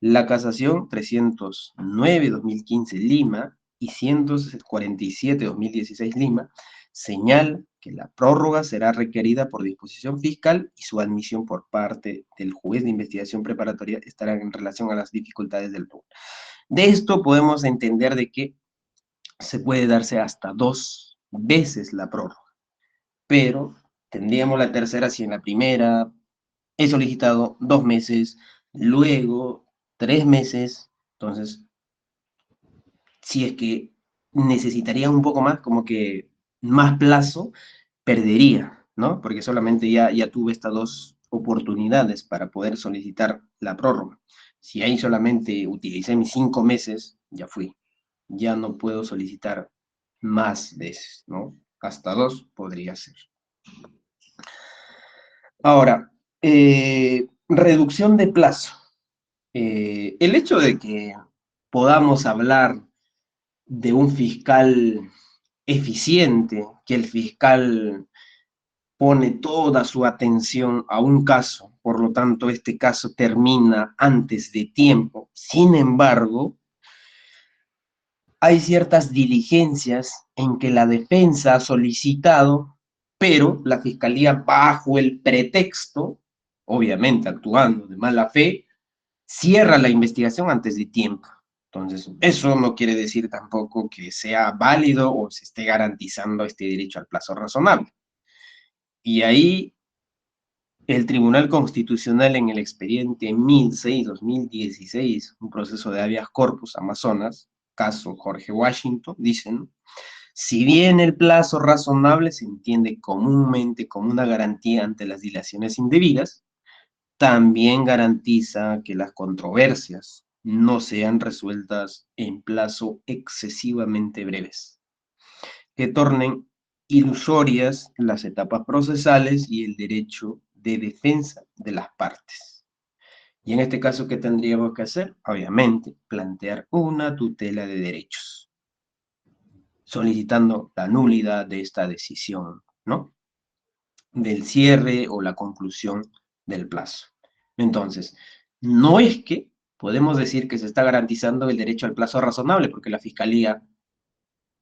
La casación 309/2015 Lima y 147/2016 Lima señala que la prórroga será requerida por disposición fiscal y su admisión por parte del juez de investigación preparatoria estará en relación a las dificultades del lugar. De esto podemos entender de que se puede darse hasta 2 veces la prórroga, pero tendríamos la tercera si en la primera he solicitado 2 meses, luego 3 meses, entonces si es que necesitaría un poco más, como que más plazo, perdería, ¿no? Porque solamente ya tuve estas 2 oportunidades para poder solicitar la prórroga. Si ahí solamente utilicé mis 5 meses, ya fui. Ya no puedo solicitar más veces, ¿no? Hasta 2 podría ser. Ahora, reducción de plazo. El hecho de que podamos hablar de un fiscal eficiente, que el fiscal pone toda su atención a un caso, por lo tanto este caso termina antes de tiempo. Sin embargo, hay ciertas diligencias en que la defensa ha solicitado, pero la fiscalía bajo el pretexto, obviamente actuando de mala fe, cierra la investigación antes de tiempo. Entonces, eso no quiere decir tampoco que sea válido o se esté garantizando este derecho al plazo razonable. Y ahí el Tribunal Constitucional en el expediente 1006-2016, un proceso de habeas corpus Amazonas, caso Jorge Washington, dicen, si bien el plazo razonable se entiende comúnmente como una garantía ante las dilaciones indebidas, también garantiza que las controversias no sean resueltas en plazo excesivamente breves, que tornen ilusorias las etapas procesales y el derecho de defensa de las partes. Y en este caso, ¿qué tendríamos que hacer? Obviamente, plantear una tutela de derechos, solicitando la nulidad de esta decisión, ¿no? Del cierre o la conclusión del plazo. Entonces, no es que podemos decir que se está garantizando el derecho al plazo razonable, porque la Fiscalía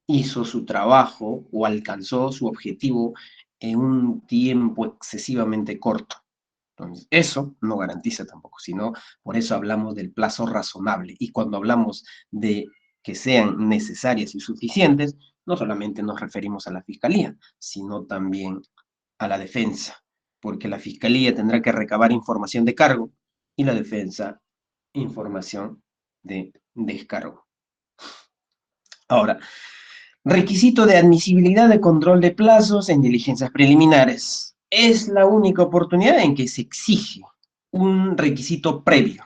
hizo su trabajo o alcanzó su objetivo en un tiempo excesivamente corto. Entonces, eso no garantiza tampoco, sino por eso hablamos del plazo razonable. Y cuando hablamos de que sean necesarias y suficientes, no solamente nos referimos a la Fiscalía, sino también a la defensa, porque la Fiscalía tendrá que recabar información de cargo y la defensa información de descargo. Ahora, requisito de admisibilidad de control de plazos en diligencias preliminares. Es la única oportunidad en que se exige un requisito previo.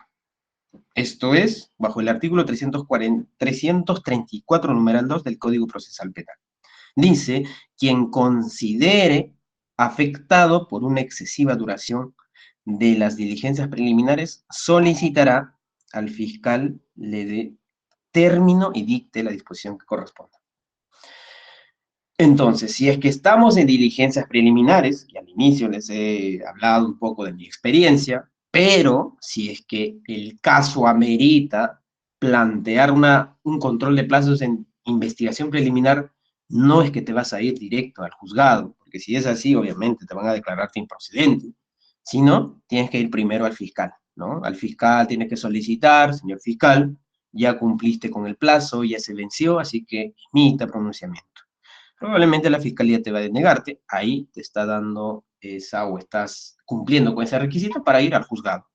Esto es, bajo el artículo 334, numeral 2 del Código Procesal Penal. Dice, quien considere afectado por una excesiva duración de las diligencias preliminares solicitará al fiscal le dé término y dicte la disposición que corresponda. Entonces, si es que estamos en diligencias preliminares, y al inicio les he hablado un poco de mi experiencia, pero si es que el caso amerita plantear un control de plazos en investigación preliminar, no es que te vas a ir directo al juzgado, porque si es así, obviamente te van a declararte improcedente, sino tienes que ir primero al fiscal, ¿no? Al fiscal tienes que solicitar, señor fiscal, ya cumpliste con el plazo, ya se venció, así que emita pronunciamiento. Probablemente la fiscalía te va a denegarte, ahí te está dando esa o estás cumpliendo con ese requisito para ir al juzgado.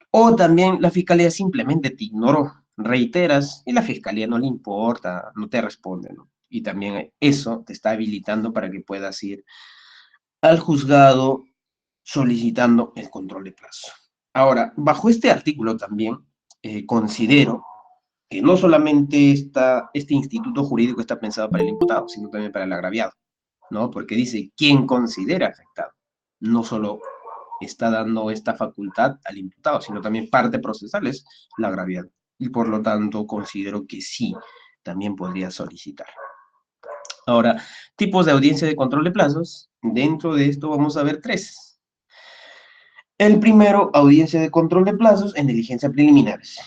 O también la fiscalía simplemente te ignoró, reiteras y la fiscalía no le importa, no te responde, ¿no? Y también eso te está habilitando para que puedas ir al juzgado solicitando el control de plazo. Ahora, bajo este artículo también considero que no solamente este instituto jurídico está pensado para el imputado, sino también para el agraviado, ¿no? Porque dice quién considera afectado, no solo está dando esta facultad al imputado, sino también parte procesal es la agraviada. Y por lo tanto considero que sí, también podría solicitar. Ahora, tipos de audiencia de control de plazos. Dentro de esto vamos a ver tres. El primero, audiencia de control de plazos en diligencia preliminares.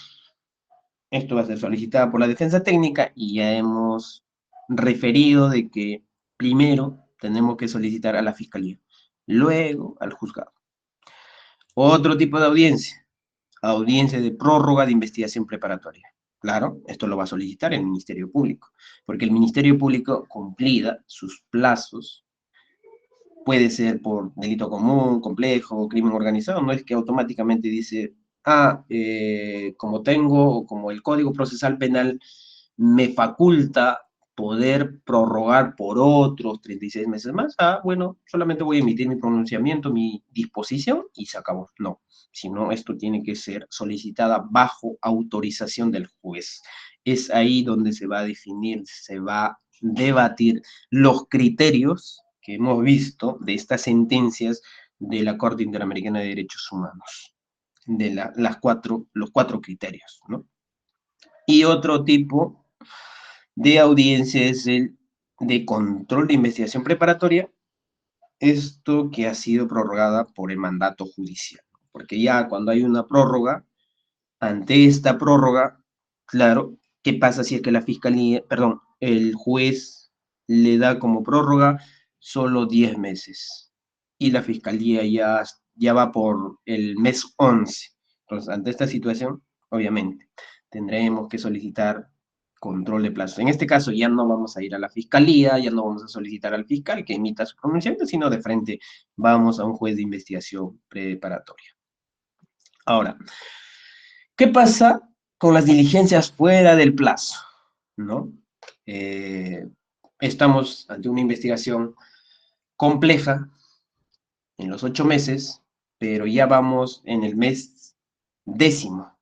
Esto va a ser solicitada por la defensa técnica y ya hemos referido de que primero tenemos que solicitar a la fiscalía, luego al juzgado. Otro tipo de audiencia de prórroga de investigación preparatoria. Claro, esto lo va a solicitar el Ministerio Público, porque el Ministerio Público cumplida sus plazos, puede ser por delito común, complejo, crimen organizado, no es que automáticamente dice, como tengo, o como el Código Procesal Penal me faculta poder prorrogar por otros 36 meses más, bueno, solamente voy a emitir mi pronunciamiento, mi disposición y se acabó. No, sino esto tiene que ser solicitada bajo autorización del juez. Es ahí donde se va a definir, se va a debatir los criterios que hemos visto de estas sentencias de la Corte Interamericana de Derechos Humanos, de los cuatro criterios, ¿no? Y otro tipo de audiencia es el de control de investigación preparatoria, esto que ha sido prorrogada por el mandato judicial, porque ya cuando hay una prórroga, ante esta prórroga, claro, ¿qué pasa si es que la fiscalía, perdón, el juez le da como prórroga solo 10 meses y la fiscalía ya va por el mes 11? Entonces, ante esta situación, obviamente, tendremos que solicitar control de plazo. En este caso ya no vamos a ir a la fiscalía, ya no vamos a solicitar al fiscal que emita su pronunciamiento, sino de frente vamos a un juez de investigación preparatoria. Ahora, ¿qué pasa con las diligencias fuera del plazo? ¿No? Eh, Estamos ante una investigación compleja en los 8 meses, pero ya vamos en el mes 10º.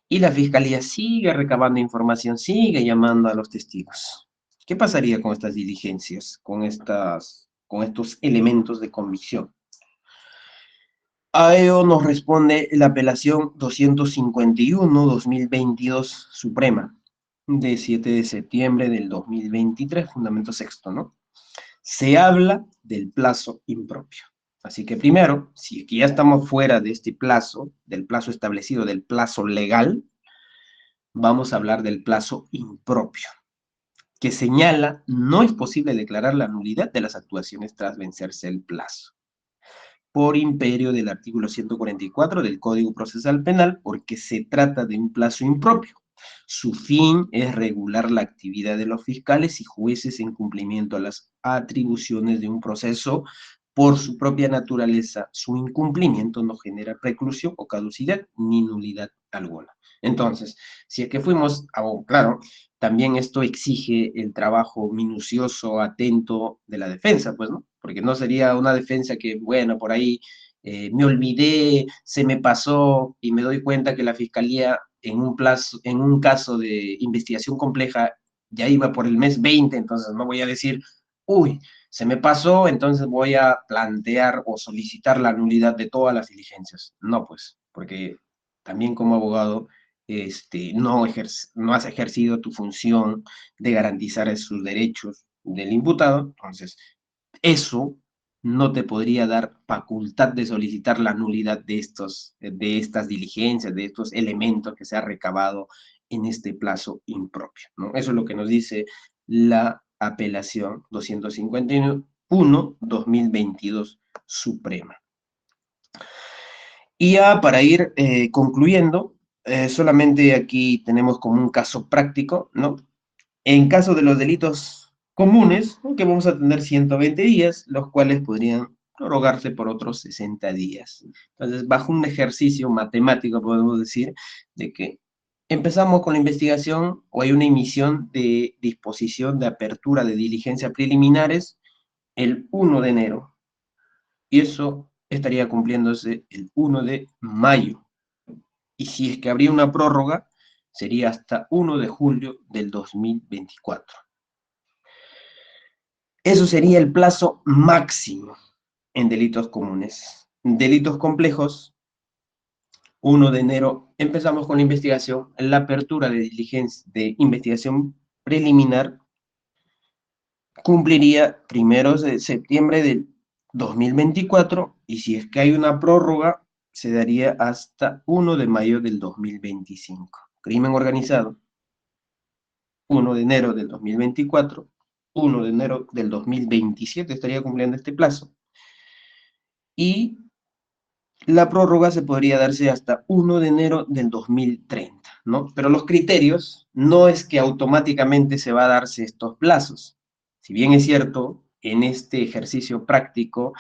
Y la fiscalía sigue recabando información, sigue llamando a los testigos. ¿Qué pasaría con estas diligencias, con estos elementos de convicción? A ello nos responde la apelación 251-2022 Suprema, de 7 de septiembre del 2023, fundamento sexto, ¿no? Se habla del plazo impropio. Así que primero, si ya estamos fuera de este plazo, del plazo establecido, del plazo legal, vamos a hablar del plazo impropio, que señala no es posible declarar la nulidad de las actuaciones tras vencerse el plazo, por imperio del artículo 144 del Código Procesal Penal, porque se trata de un plazo impropio. Su fin es regular la actividad de los fiscales y jueces en cumplimiento a las atribuciones de un proceso. Por su propia naturaleza, su incumplimiento no genera reclusión o caducidad ni nulidad alguna. Entonces, si es que fuimos, claro, también esto exige el trabajo minucioso, atento de la defensa, pues, ¿no? Porque no sería una defensa que, bueno, por ahí me olvidé, se me pasó y me doy cuenta que la fiscalía en un caso de investigación compleja ya iba por el mes 20, entonces no voy a decir, uy, se me pasó, entonces voy a plantear o solicitar la nulidad de todas las diligencias. No, pues, porque también como abogado no has ejercido tu función de garantizar sus derechos del imputado, entonces eso no te podría dar facultad de solicitar la nulidad de estas diligencias, de estos elementos que se ha recabado en este plazo impropio, ¿no? Eso es lo que nos dice la apelación 251-2022 Suprema. Y ya para ir concluyendo, solamente aquí tenemos como un caso práctico, ¿no? En caso de los delitos comunes, ¿no?, que vamos a tener 120 días, los cuales podrían prorrogarse por otros 60 días. Entonces, bajo un ejercicio matemático, podemos decir de que empezamos con la investigación o hay una emisión de disposición de apertura de diligencia preliminares el 1 de enero. Y eso estaría cumpliéndose el 1 de mayo. Y si es que habría una prórroga, sería hasta 1 de julio del 2024. Eso sería el plazo máximo en delitos comunes. Delitos complejos, 1 de enero empezamos con la investigación, la apertura de diligencia de investigación preliminar cumpliría 1 de septiembre del 2024 y si es que hay una prórroga se daría hasta 1 de mayo del 2025. Crimen organizado, 1 de enero del 2024, 1 de enero del 2027 estaría cumpliendo este plazo y la prórroga se podría darse hasta 1 de enero del 2030, ¿no? Pero los criterios no es que automáticamente se va a darse estos plazos. Si bien es cierto, en este ejercicio práctico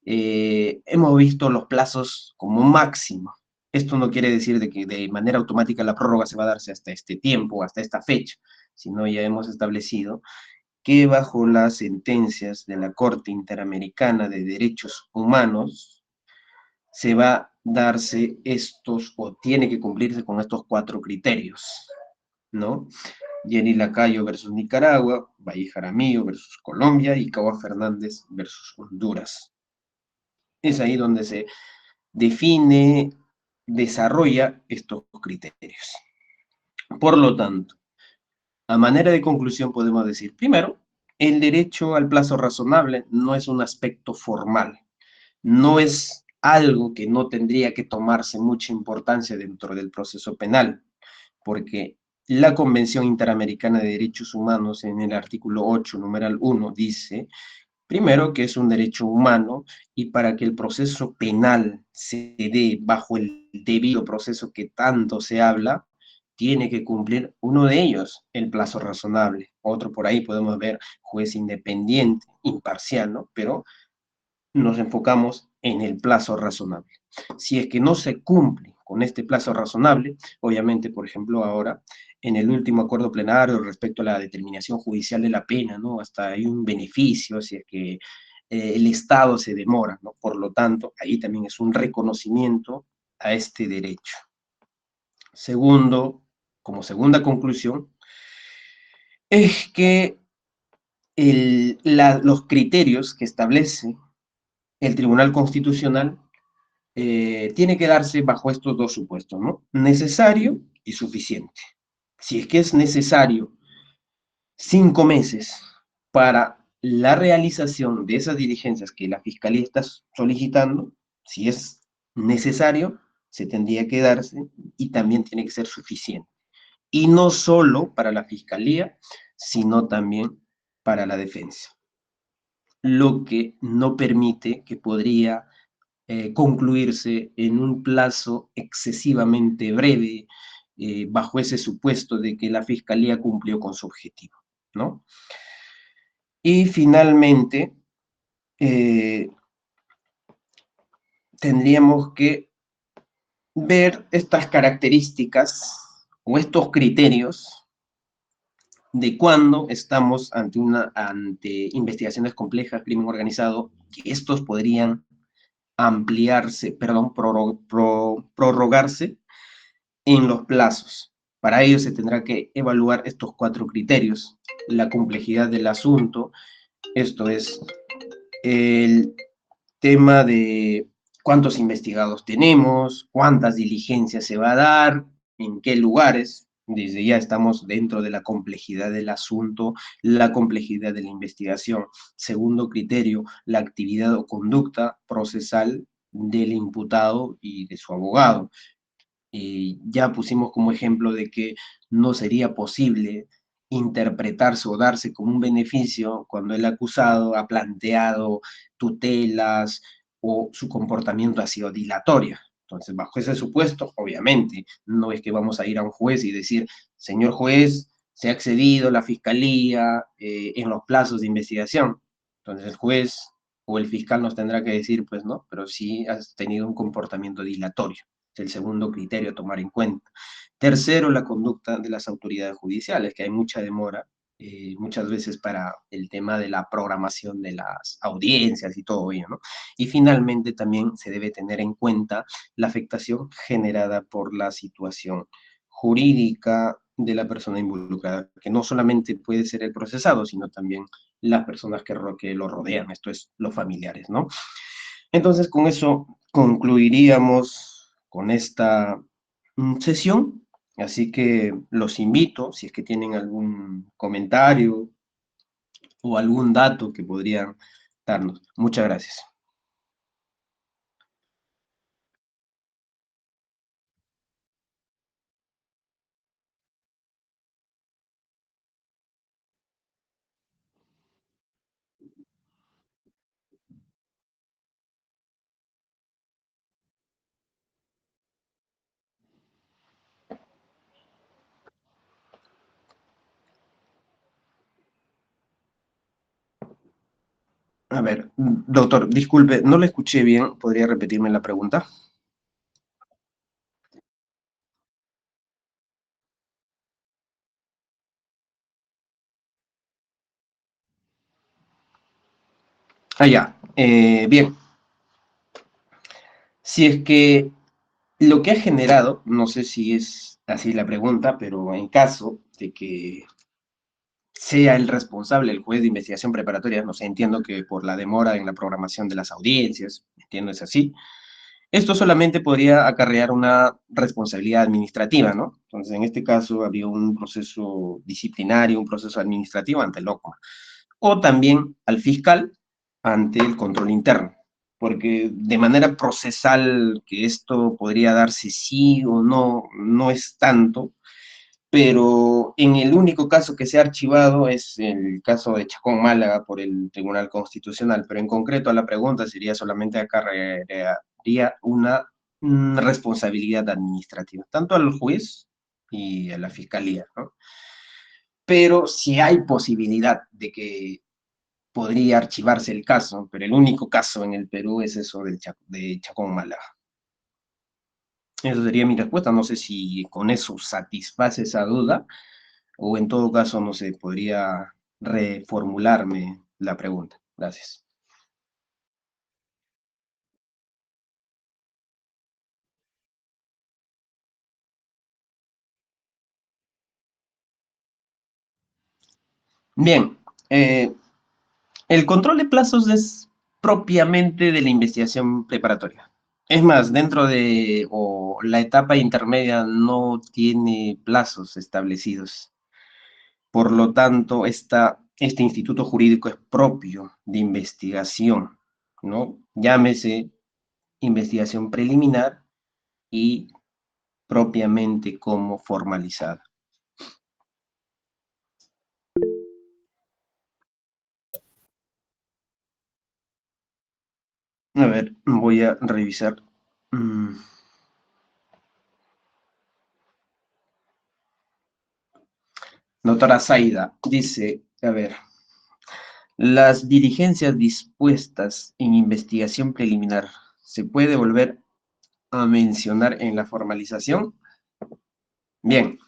hemos visto los plazos como máximo. Esto no quiere decir de que de manera automática la prórroga se va a darse hasta este tiempo, hasta esta fecha, sino ya hemos establecido que bajo las sentencias de la Corte Interamericana de Derechos Humanos, se va a darse estos, o tiene que cumplirse con estos 4 criterios, ¿no? Jenny Lacayo versus Nicaragua, Valle Jaramillo versus Colombia y Cabo Fernández versus Honduras. Es ahí donde se define, desarrolla estos criterios. Por lo tanto, a manera de conclusión podemos decir, primero, el derecho al plazo razonable no es un aspecto formal, no es algo que no tendría que tomarse mucha importancia dentro del proceso penal, porque la Convención Interamericana de Derechos Humanos en el artículo 8, numeral 1, dice, primero, que es un derecho humano y para que el proceso penal se dé bajo el debido proceso que tanto se habla, tiene que cumplir uno de ellos, el plazo razonable. Otro por ahí podemos ver juez independiente, imparcial, ¿no? Pero nos enfocamos en el plazo razonable. Si es que no se cumple con este plazo razonable, obviamente, por ejemplo, ahora, en el último acuerdo plenario respecto a la determinación judicial de la pena, ¿no? Hasta hay un beneficio si es que el Estado se demora, ¿no? Por lo tanto, ahí también es un reconocimiento a este derecho. Segundo, como segunda conclusión, es que los criterios que establece el Tribunal Constitucional tiene que darse bajo estos dos supuestos, ¿no? Necesario y suficiente. Si es que es necesario 5 meses para la realización de esas diligencias que la Fiscalía está solicitando, si es necesario, se tendría que darse y también tiene que ser suficiente. Y no solo para la Fiscalía, sino también para la defensa. Lo que no permite que podría concluirse en un plazo excesivamente breve, bajo ese supuesto de que la Fiscalía cumplió con su objetivo, ¿no? Y finalmente, eh, tendríamos que ver estas características o estos criterios de cuando estamos ante investigaciones complejas, crimen organizado, que estos podrían ampliarse, perdón, prorrogarse en los plazos. Para ello se tendrá que evaluar estos 4 criterios: la complejidad del asunto, esto es el tema de cuántos investigados tenemos, cuántas diligencias se va a dar, en qué lugares. Desde ya estamos dentro de la complejidad del asunto, la complejidad de la investigación. Segundo criterio, la actividad o conducta procesal del imputado y de su abogado. Ya pusimos como ejemplo de que no sería posible interpretarse o darse como un beneficio cuando el acusado ha planteado tutelas o su comportamiento ha sido dilatorio. Entonces, bajo ese supuesto, obviamente, no es que vamos a ir a un juez y decir, señor juez, se ha excedido la fiscalía en los plazos de investigación. Entonces, el juez o el fiscal nos tendrá que decir, pues no, pero sí has tenido un comportamiento dilatorio. Es el segundo criterio a tomar en cuenta. Tercero, la conducta de las autoridades judiciales, que hay mucha demora, muchas veces para el tema de la programación de las audiencias y todo ello, ¿no? Y finalmente también se debe tener en cuenta la afectación generada por la situación jurídica de la persona involucrada, que no solamente puede ser el procesado, sino también las personas que lo rodean, esto es, los familiares, ¿no? Entonces, con eso concluiríamos con esta sesión. Así que los invito, si es que tienen algún comentario o algún dato que podrían darnos. Muchas gracias. A ver, doctor, disculpe, no le escuché bien. ¿Podría repetirme la pregunta? Ah, ya. Bien. Si es que lo que ha generado, no sé si es así la pregunta, pero en caso de que sea el responsable, el juez de investigación preparatoria, no sé, entiendo que por la demora en la programación de las audiencias, entiendo es así, esto solamente podría acarrear una responsabilidad administrativa, ¿no? Entonces, en este caso, habría un proceso disciplinario, un proceso administrativo ante el OCMA, o también al fiscal ante el control interno, porque de manera procesal que esto podría darse sí o no, no es tanto, pero en el único caso que se ha archivado es el caso de Chacón Málaga por el Tribunal Constitucional, pero en concreto a la pregunta sería solamente acarrearía una responsabilidad administrativa, tanto al juez y a la fiscalía, ¿no? Pero si hay posibilidad de que podría archivarse el caso, pero el único caso en el Perú es eso de Chacón Málaga. Esa sería mi respuesta, no sé si con eso satisface esa duda, o en todo caso, no sé, podría reformularme la pregunta. Gracias. Bien, el control de plazos es propiamente de la investigación preparatoria. Es más, dentro de o la etapa intermedia no tiene plazos establecidos. Por lo tanto, este instituto jurídico es propio de investigación, ¿no? Llámese investigación preliminar y propiamente como formalizada. A ver, voy a revisar. Mm, Doctora Zaida dice, a ver, las diligencias dispuestas en investigación preliminar, ¿se puede volver a mencionar en la formalización? Bien,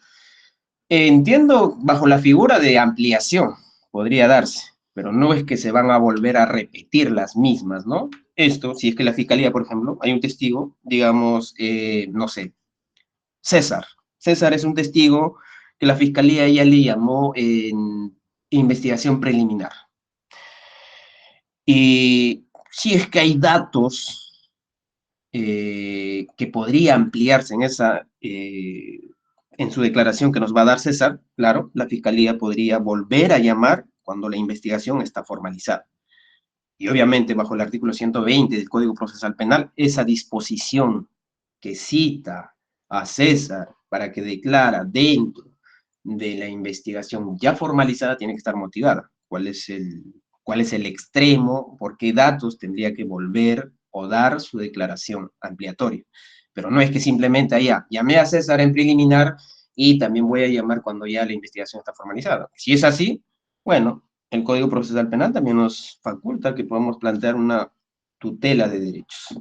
entiendo bajo la figura de ampliación, podría darse, pero no es que se van a volver a repetir las mismas, ¿no? Esto, si es que la fiscalía, por ejemplo, hay un testigo, digamos, no sé, César. César es un testigo que la fiscalía ya le llamó en investigación preliminar. Y si es que hay datos que podría ampliarse en su declaración que nos va a dar César, claro, la fiscalía podría volver a llamar cuando la investigación está formalizada. Y obviamente bajo el artículo 120 del Código Procesal Penal, esa disposición que cita a César para que declara dentro de la investigación ya formalizada tiene que estar motivada. Cuál es el extremo? ¿Por qué datos tendría que volver o dar su declaración ampliatoria? Pero no es que simplemente allá llamé a César en preliminar y también voy a llamar cuando ya la investigación está formalizada. Si es así, bueno, el Código Procesal Penal también nos faculta que podamos plantear una tutela de derechos.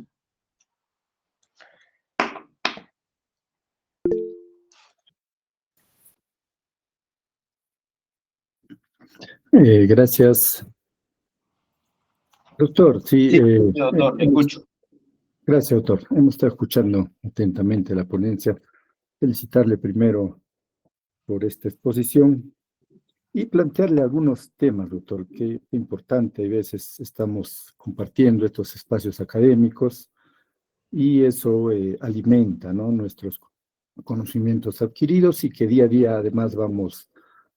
Gracias, doctor. Sí, Sí, doctor, le escucho. gracias, doctor. Hemos estado escuchando atentamente la ponencia. Felicitarle primero por esta exposición y plantearle algunos temas, doctor, que es importante. A veces estamos compartiendo estos espacios académicos y eso alimenta, ¿no?, nuestros conocimientos adquiridos y que día a día además vamos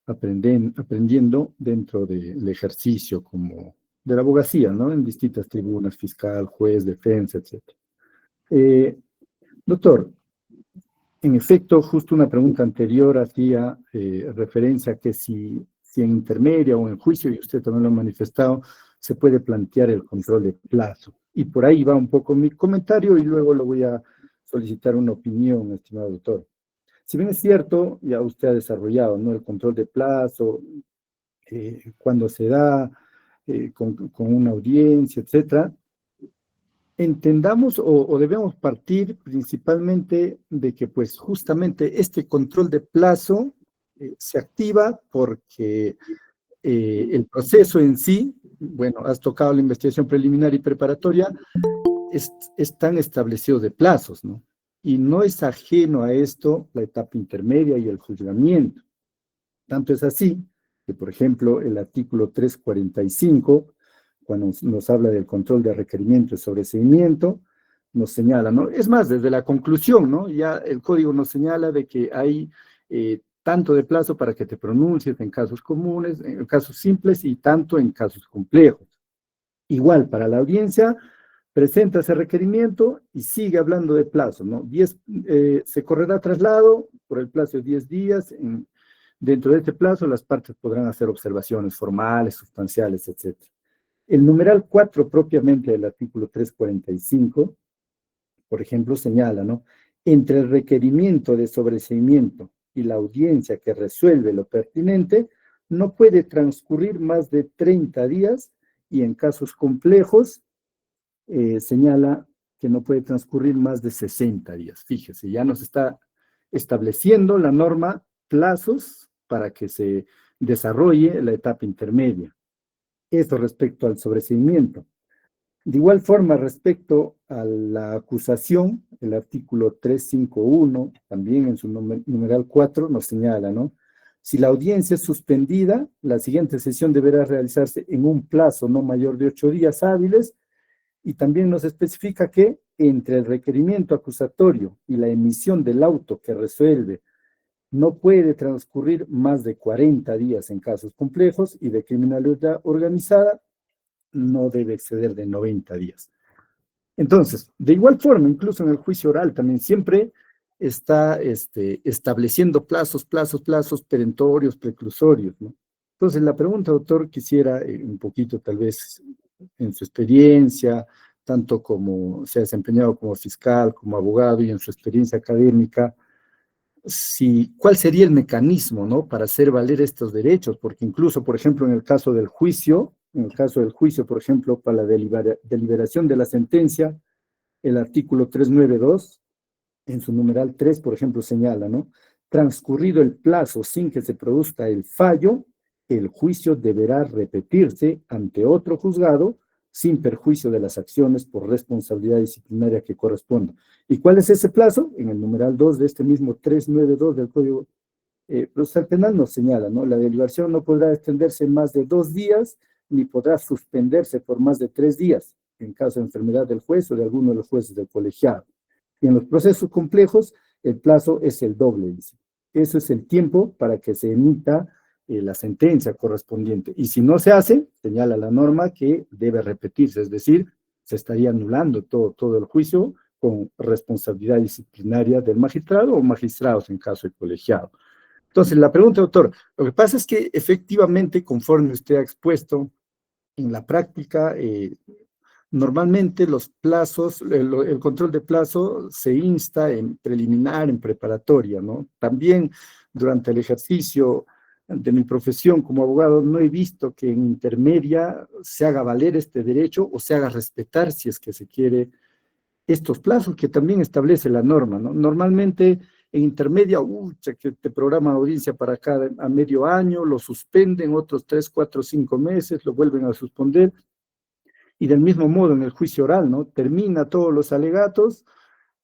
aprendiendo dentro del ejercicio como de la abogacía, ¿no?, en distintas tribunas, fiscal, juez, defensa, etc. Doctor, en efecto, justo una pregunta anterior hacía referencia a que si en intermedia o en juicio, y usted también lo ha manifestado, se puede plantear el control de plazo. Y por ahí va un poco mi comentario y luego lo voy a solicitar una opinión, estimado doctor. Si bien es cierto, ya usted ha desarrollado, ¿no?, el control de plazo, cuando se da, con una audiencia, etcétera, entendamos o debemos partir principalmente de que pues justamente este control de plazo se activa porque el proceso en sí, bueno, has tocado la investigación preliminar y preparatoria, están establecidos de plazos, ¿no? Y no es ajeno a esto la etapa intermedia y el juzgamiento. Tanto es así que, por ejemplo, el artículo 345, cuando nos habla del control de requerimiento y sobreseimiento, nos señala, ¿no? Es más, desde la conclusión, ¿no?, ya el código nos señala de que hay tanto de plazo para que te pronuncies en casos comunes, en casos simples y tanto en casos complejos. Igual, para la audiencia, presenta ese requerimiento y sigue hablando de plazo, ¿no? Se correrá traslado por el plazo de 10 días. Dentro de este plazo, las partes podrán hacer observaciones formales, sustanciales, etc. El numeral 4 propiamente del artículo 345, por ejemplo, señala, ¿no?, entre el requerimiento de sobreseimiento y la audiencia que resuelve lo pertinente, no puede transcurrir más de 30 días y en casos complejos señala que no puede transcurrir más de 60 días. Fíjese, ya nos está estableciendo la norma plazos para que se desarrolle la etapa intermedia. Esto respecto al sobreseimiento. De igual forma, respecto a la acusación, el artículo 351, también en su numeral 4, nos señala, ¿no?, si la audiencia es suspendida, la siguiente sesión deberá realizarse en un plazo no mayor de 8 días hábiles, y también nos especifica que entre el requerimiento acusatorio y la emisión del auto que resuelve no puede transcurrir más de 40 días en casos complejos y de criminalidad organizada no debe exceder de 90 días. Entonces, de igual forma, incluso en el juicio oral también siempre está estableciendo plazos perentorios, preclusorios, ¿no? Entonces, la pregunta, doctor, quisiera un poquito tal vez en su experiencia, tanto como se ha desempeñado como fiscal, como abogado y en su experiencia académica, ¿cuál sería el mecanismo, ¿no?, para hacer valer estos derechos? Porque incluso, por ejemplo, en el caso del juicio, por ejemplo, para la deliberación de la sentencia, el artículo 392, en su numeral 3, por ejemplo, señala, ¿no?, transcurrido el plazo sin que se produzca el fallo, el juicio deberá repetirse ante otro juzgado sin perjuicio de las acciones por responsabilidad disciplinaria que corresponda. ¿Y cuál es ese plazo? En el numeral 2 de este mismo 392 del Código Procesal Penal nos señala, ¿no?, la deliberación no podrá extenderse más de 2 días ni podrá suspenderse por más de 3 días en caso de enfermedad del juez o de alguno de los jueces del colegiado. Y en los procesos complejos, el plazo es el doble, dice. Eso es el tiempo para que se emita la sentencia correspondiente. Y si no se hace, señala la norma que debe repetirse, es decir, se estaría anulando todo el juicio con responsabilidad disciplinaria del magistrado o magistrados en caso de colegiado. Entonces, la pregunta, doctor, lo que pasa es que efectivamente, conforme usted ha expuesto, en la práctica, normalmente los plazos, el control de plazo se insta en preliminar, en preparatoria, ¿no? También durante el ejercicio de mi profesión como abogado no he visto que en intermedia se haga valer este derecho o se haga respetar, si es que se quiere, estos plazos que también establece la norma, ¿no? Normalmente en intermedia, que te programa audiencia para acá a medio año, lo suspenden otros 3, 4, 5 meses, lo vuelven a suspender. Y del mismo modo en el juicio oral, ¿no? Termina todos los alegatos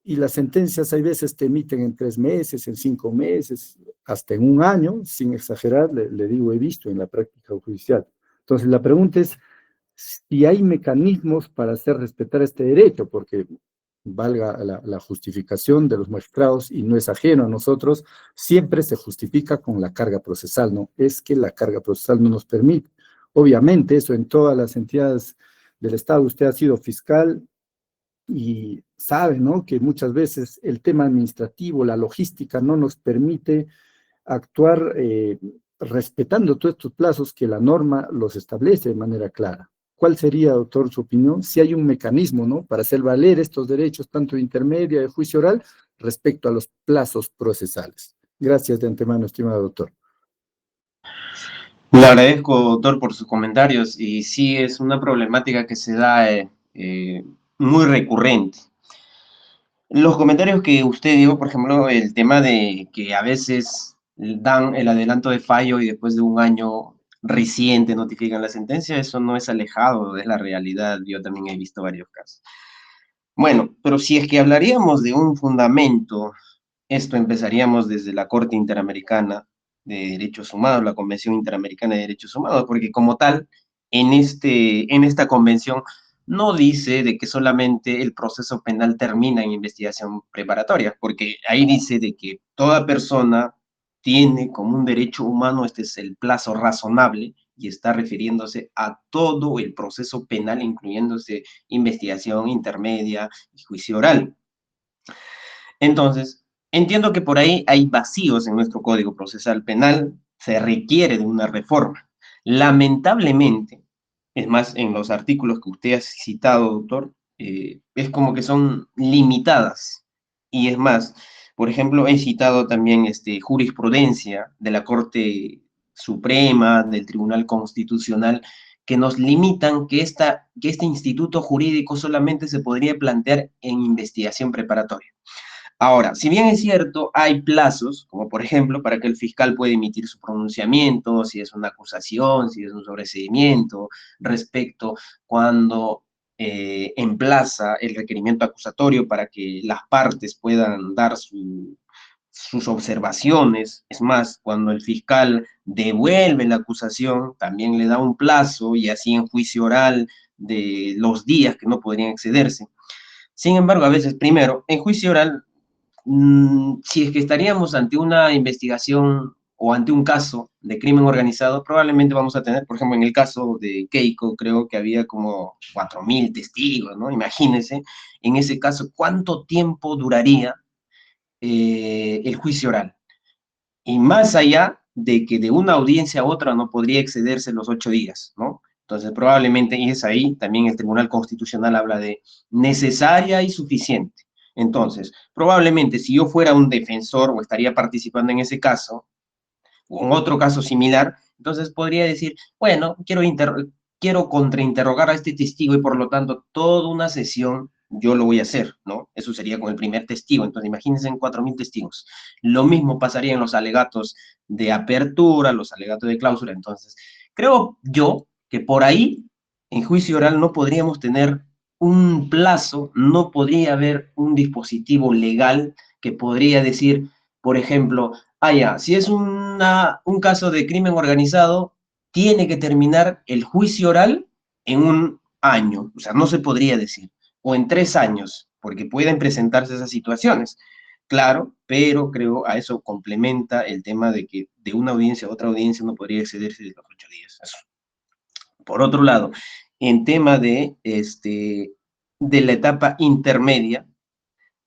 y las sentencias hay veces te emiten en 3 meses, en 5 meses, hasta en un año, sin exagerar, le digo, he visto en la práctica judicial. Entonces, la pregunta es si hay mecanismos para hacer respetar este derecho, porque valga la justificación de los magistrados, y no es ajeno a nosotros, siempre se justifica con la carga procesal, ¿no? Es que la carga procesal no nos permite. Obviamente, eso en todas las entidades del Estado, usted ha sido fiscal y sabe, ¿no?, que muchas veces el tema administrativo, la logística, no nos permite actuar respetando todos estos plazos que la norma los establece de manera clara. ¿Cuál sería, doctor, su opinión? Si hay un mecanismo, ¿no?, para hacer valer estos derechos, tanto de intermedia, de juicio oral, respecto a los plazos procesales. Gracias de antemano, estimado doctor. Le agradezco, doctor, por sus comentarios, y sí es una problemática que se da muy recurrente. Los comentarios que usted dio, por ejemplo, el tema de que a veces dan el adelanto de fallo y después de un año reciente notifican la sentencia, eso no es alejado de la realidad. Yo también he visto varios casos. Bueno, pero si es que hablaríamos de un fundamento, esto empezaríamos desde la Corte Interamericana de Derechos Humanos, la Convención Interamericana de Derechos Humanos, porque como tal, en esta convención no dice de que solamente el proceso penal termina en investigación preparatoria, porque ahí dice de que toda persona tiene como un derecho humano, este es el plazo razonable, y está refiriéndose a todo el proceso penal, incluyéndose investigación intermedia y juicio oral. Entonces, entiendo que por ahí hay vacíos en nuestro Código Procesal Penal, se requiere de una reforma. Lamentablemente, es más, en los artículos que usted ha citado, doctor, es como que son limitadas. Y es más, por ejemplo, he citado también jurisprudencia de la Corte Suprema, del Tribunal Constitucional, que nos limitan que este instituto jurídico solamente se podría plantear en investigación preparatoria. Ahora, si bien es cierto, hay plazos, como por ejemplo, para que el fiscal pueda emitir su pronunciamiento, si es una acusación, si es un sobreseimiento, respecto cuando emplaza el requerimiento acusatorio para que las partes puedan dar sus observaciones. Es más, cuando el fiscal devuelve la acusación, también le da un plazo, y así en juicio oral de los días que no podrían excederse. Sin embargo, a veces, primero, en juicio oral, si es que estaríamos ante una investigación o ante un caso de crimen organizado, probablemente vamos a tener, por ejemplo, en el caso de Keiko, creo que había como 4.000 testigos, ¿no? Imagínense, en ese caso, ¿cuánto tiempo duraría el juicio oral? Y más allá de que de una audiencia a otra no podría excederse los 8 días, ¿no? Entonces, probablemente, y es ahí, también el Tribunal Constitucional habla de necesaria y suficiente. Entonces, probablemente si yo fuera un defensor o estaría participando en ese caso, o en otro caso similar, entonces podría decir, bueno, quiero contrainterrogar a este testigo y por lo tanto toda una sesión yo lo voy a hacer, ¿no? Eso sería con el primer testigo. Entonces imagínense en 4.000 testigos. Lo mismo pasaría en los alegatos de apertura, los alegatos de cláusula. Entonces, creo yo que por ahí, en juicio oral, no podríamos tener un plazo, no podría haber un dispositivo legal que podría decir, por ejemplo, ya, si es un caso de crimen organizado, tiene que terminar el juicio oral en un año, o sea, no se podría decir, o en 3 años, porque pueden presentarse esas situaciones. Claro, pero creo a eso complementa el tema de que de una audiencia a otra audiencia no podría excederse de los 8 días. Eso. Por otro lado, en tema de la etapa intermedia,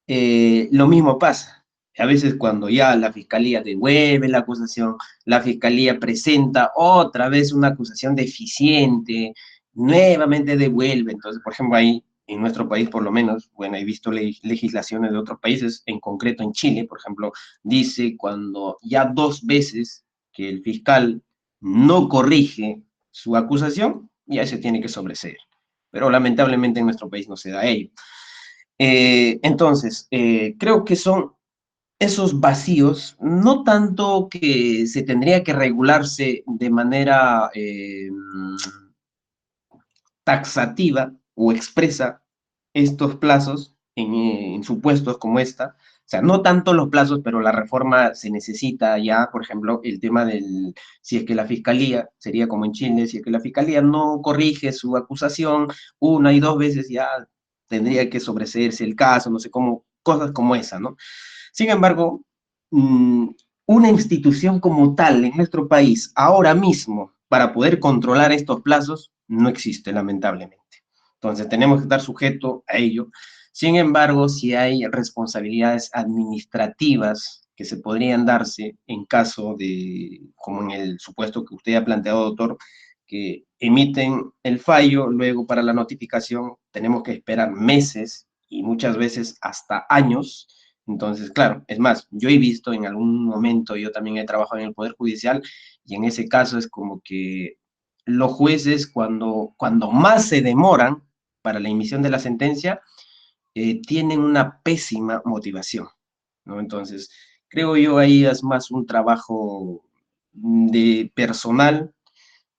lo mismo pasa. A veces cuando ya la fiscalía devuelve la acusación, la fiscalía presenta otra vez una acusación deficiente, nuevamente devuelve. Entonces, por ejemplo, ahí en nuestro país, por lo menos, bueno, he visto legislaciones de otros países, en concreto en Chile, por ejemplo, dice cuando ya 2 veces que el fiscal no corrige su acusación, ya se tiene que sobreseer. Pero lamentablemente en nuestro país no se da ello. Entonces, creo que son esos vacíos, no tanto que se tendría que regularse de manera taxativa o expresa estos plazos en supuestos como esta. O sea, no tanto los plazos, pero la reforma se necesita ya, por ejemplo, el tema del, si es que la fiscalía, sería como en Chile, si es que la fiscalía no corrige su acusación una y dos veces, ya tendría que sobreseerse el caso, no sé cómo, cosas como esa, ¿no? Sin embargo, una institución como tal en nuestro país, ahora mismo, para poder controlar estos plazos, no existe, lamentablemente. Entonces, tenemos que estar sujetos a ello. Sin embargo, si hay responsabilidades administrativas que se podrían darse en caso de, como en el supuesto que usted ha planteado, doctor, que emiten el fallo, luego para la notificación tenemos que esperar meses y muchas veces hasta años. Entonces, claro, es más, yo he visto en algún momento, yo también he trabajado en el Poder Judicial y en ese caso es como que los jueces cuando más se demoran para la emisión de la sentencia, tienen una pésima motivación, ¿no? Entonces, creo yo ahí es más un trabajo de personal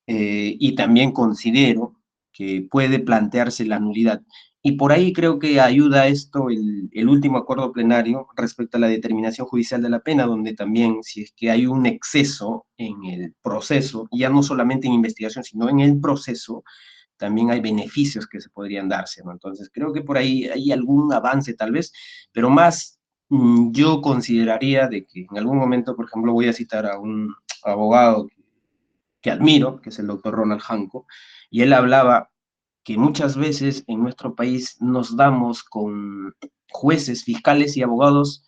y también considero que puede plantearse la nulidad. Y por ahí creo que ayuda esto el último acuerdo plenario respecto a la determinación judicial de la pena, donde también si es que hay un exceso en el proceso, ya no solamente en investigación, sino en el proceso, también hay beneficios que se podrían darse, ¿no? Entonces, creo que por ahí hay algún avance tal vez, pero más yo consideraría de que en algún momento, por ejemplo, voy a citar a un abogado que admiro, que es el doctor Ronald Hanco, y él hablaba que muchas veces en nuestro país nos damos con jueces, fiscales y abogados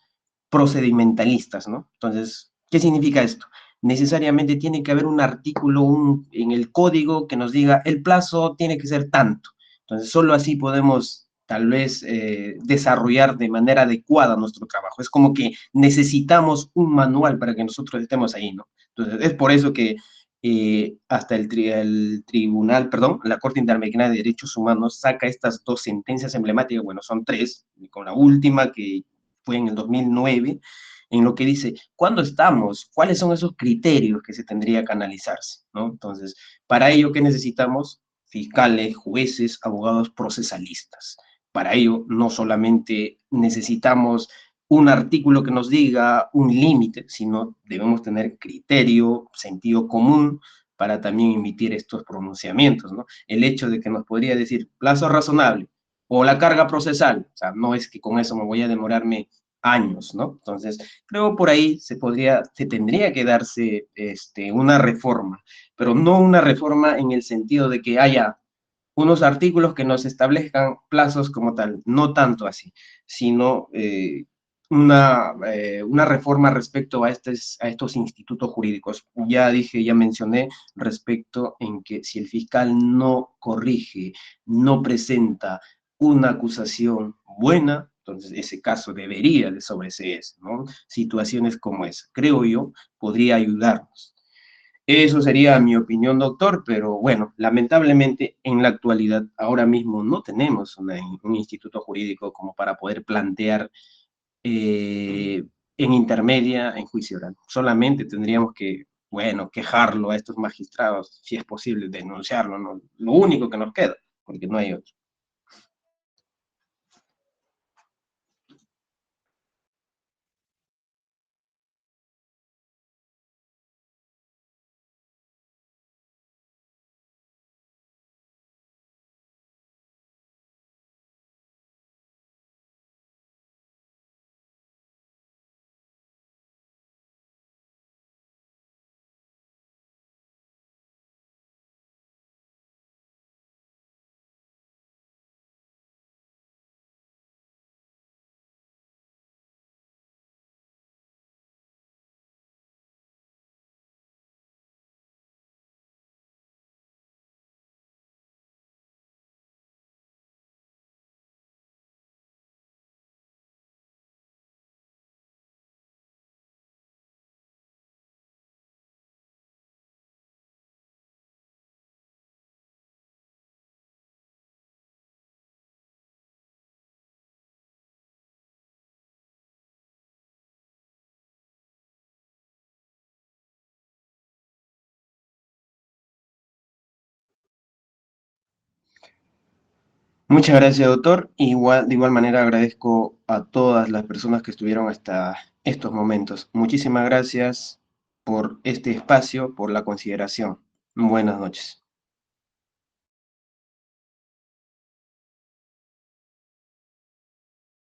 procedimentalistas, ¿no? Entonces, ¿qué significa esto? Necesariamente tiene que haber un artículo en el código que nos diga el plazo tiene que ser tanto. Entonces, solo así podemos tal vez desarrollar de manera adecuada nuestro trabajo. Es como que necesitamos un manual para que nosotros estemos ahí, ¿no? Entonces, es por eso que hasta el tribunal, perdón, la Corte Interamericana de Derechos Humanos saca estas dos sentencias emblemáticas, bueno, son tres, con la última que fue en el 2009, en lo que dice, ¿cuándo estamos? ¿Cuáles son esos criterios que se tendría que analizarse? ¿No? Entonces, para ello, ¿qué necesitamos? Fiscales, jueces, abogados procesalistas. Para ello, no solamente necesitamos un artículo que nos diga un límite, sino debemos tener criterio, sentido común para también emitir estos pronunciamientos, ¿no? El hecho de que nos podría decir plazo razonable o la carga procesal, o sea, no es que con eso me voy a demorarme años, ¿no? Entonces, creo por ahí se tendría que darse una reforma, pero no una reforma en el sentido de que haya unos artículos que nos establezcan plazos como tal, no tanto así, sino una reforma respecto a estos institutos jurídicos. Ya dije, ya mencioné respecto en que si el fiscal no corrige, no presenta una acusación buena, entonces ese caso debería de sobreseerse, ¿no? Situaciones como esa, creo yo, podría ayudarnos. Eso sería mi opinión, doctor, pero bueno, lamentablemente en la actualidad ahora mismo no tenemos un instituto jurídico como para poder plantear en intermedia, en juicio oral. Solamente tendríamos que, bueno, quejarlo a estos magistrados, si es posible, denunciarlo, ¿no? Lo único que nos queda, porque no hay otro. Muchas gracias, doctor. De igual manera agradezco a todas las personas que estuvieron hasta estos momentos. Muchísimas gracias por este espacio, por la consideración. Buenas noches.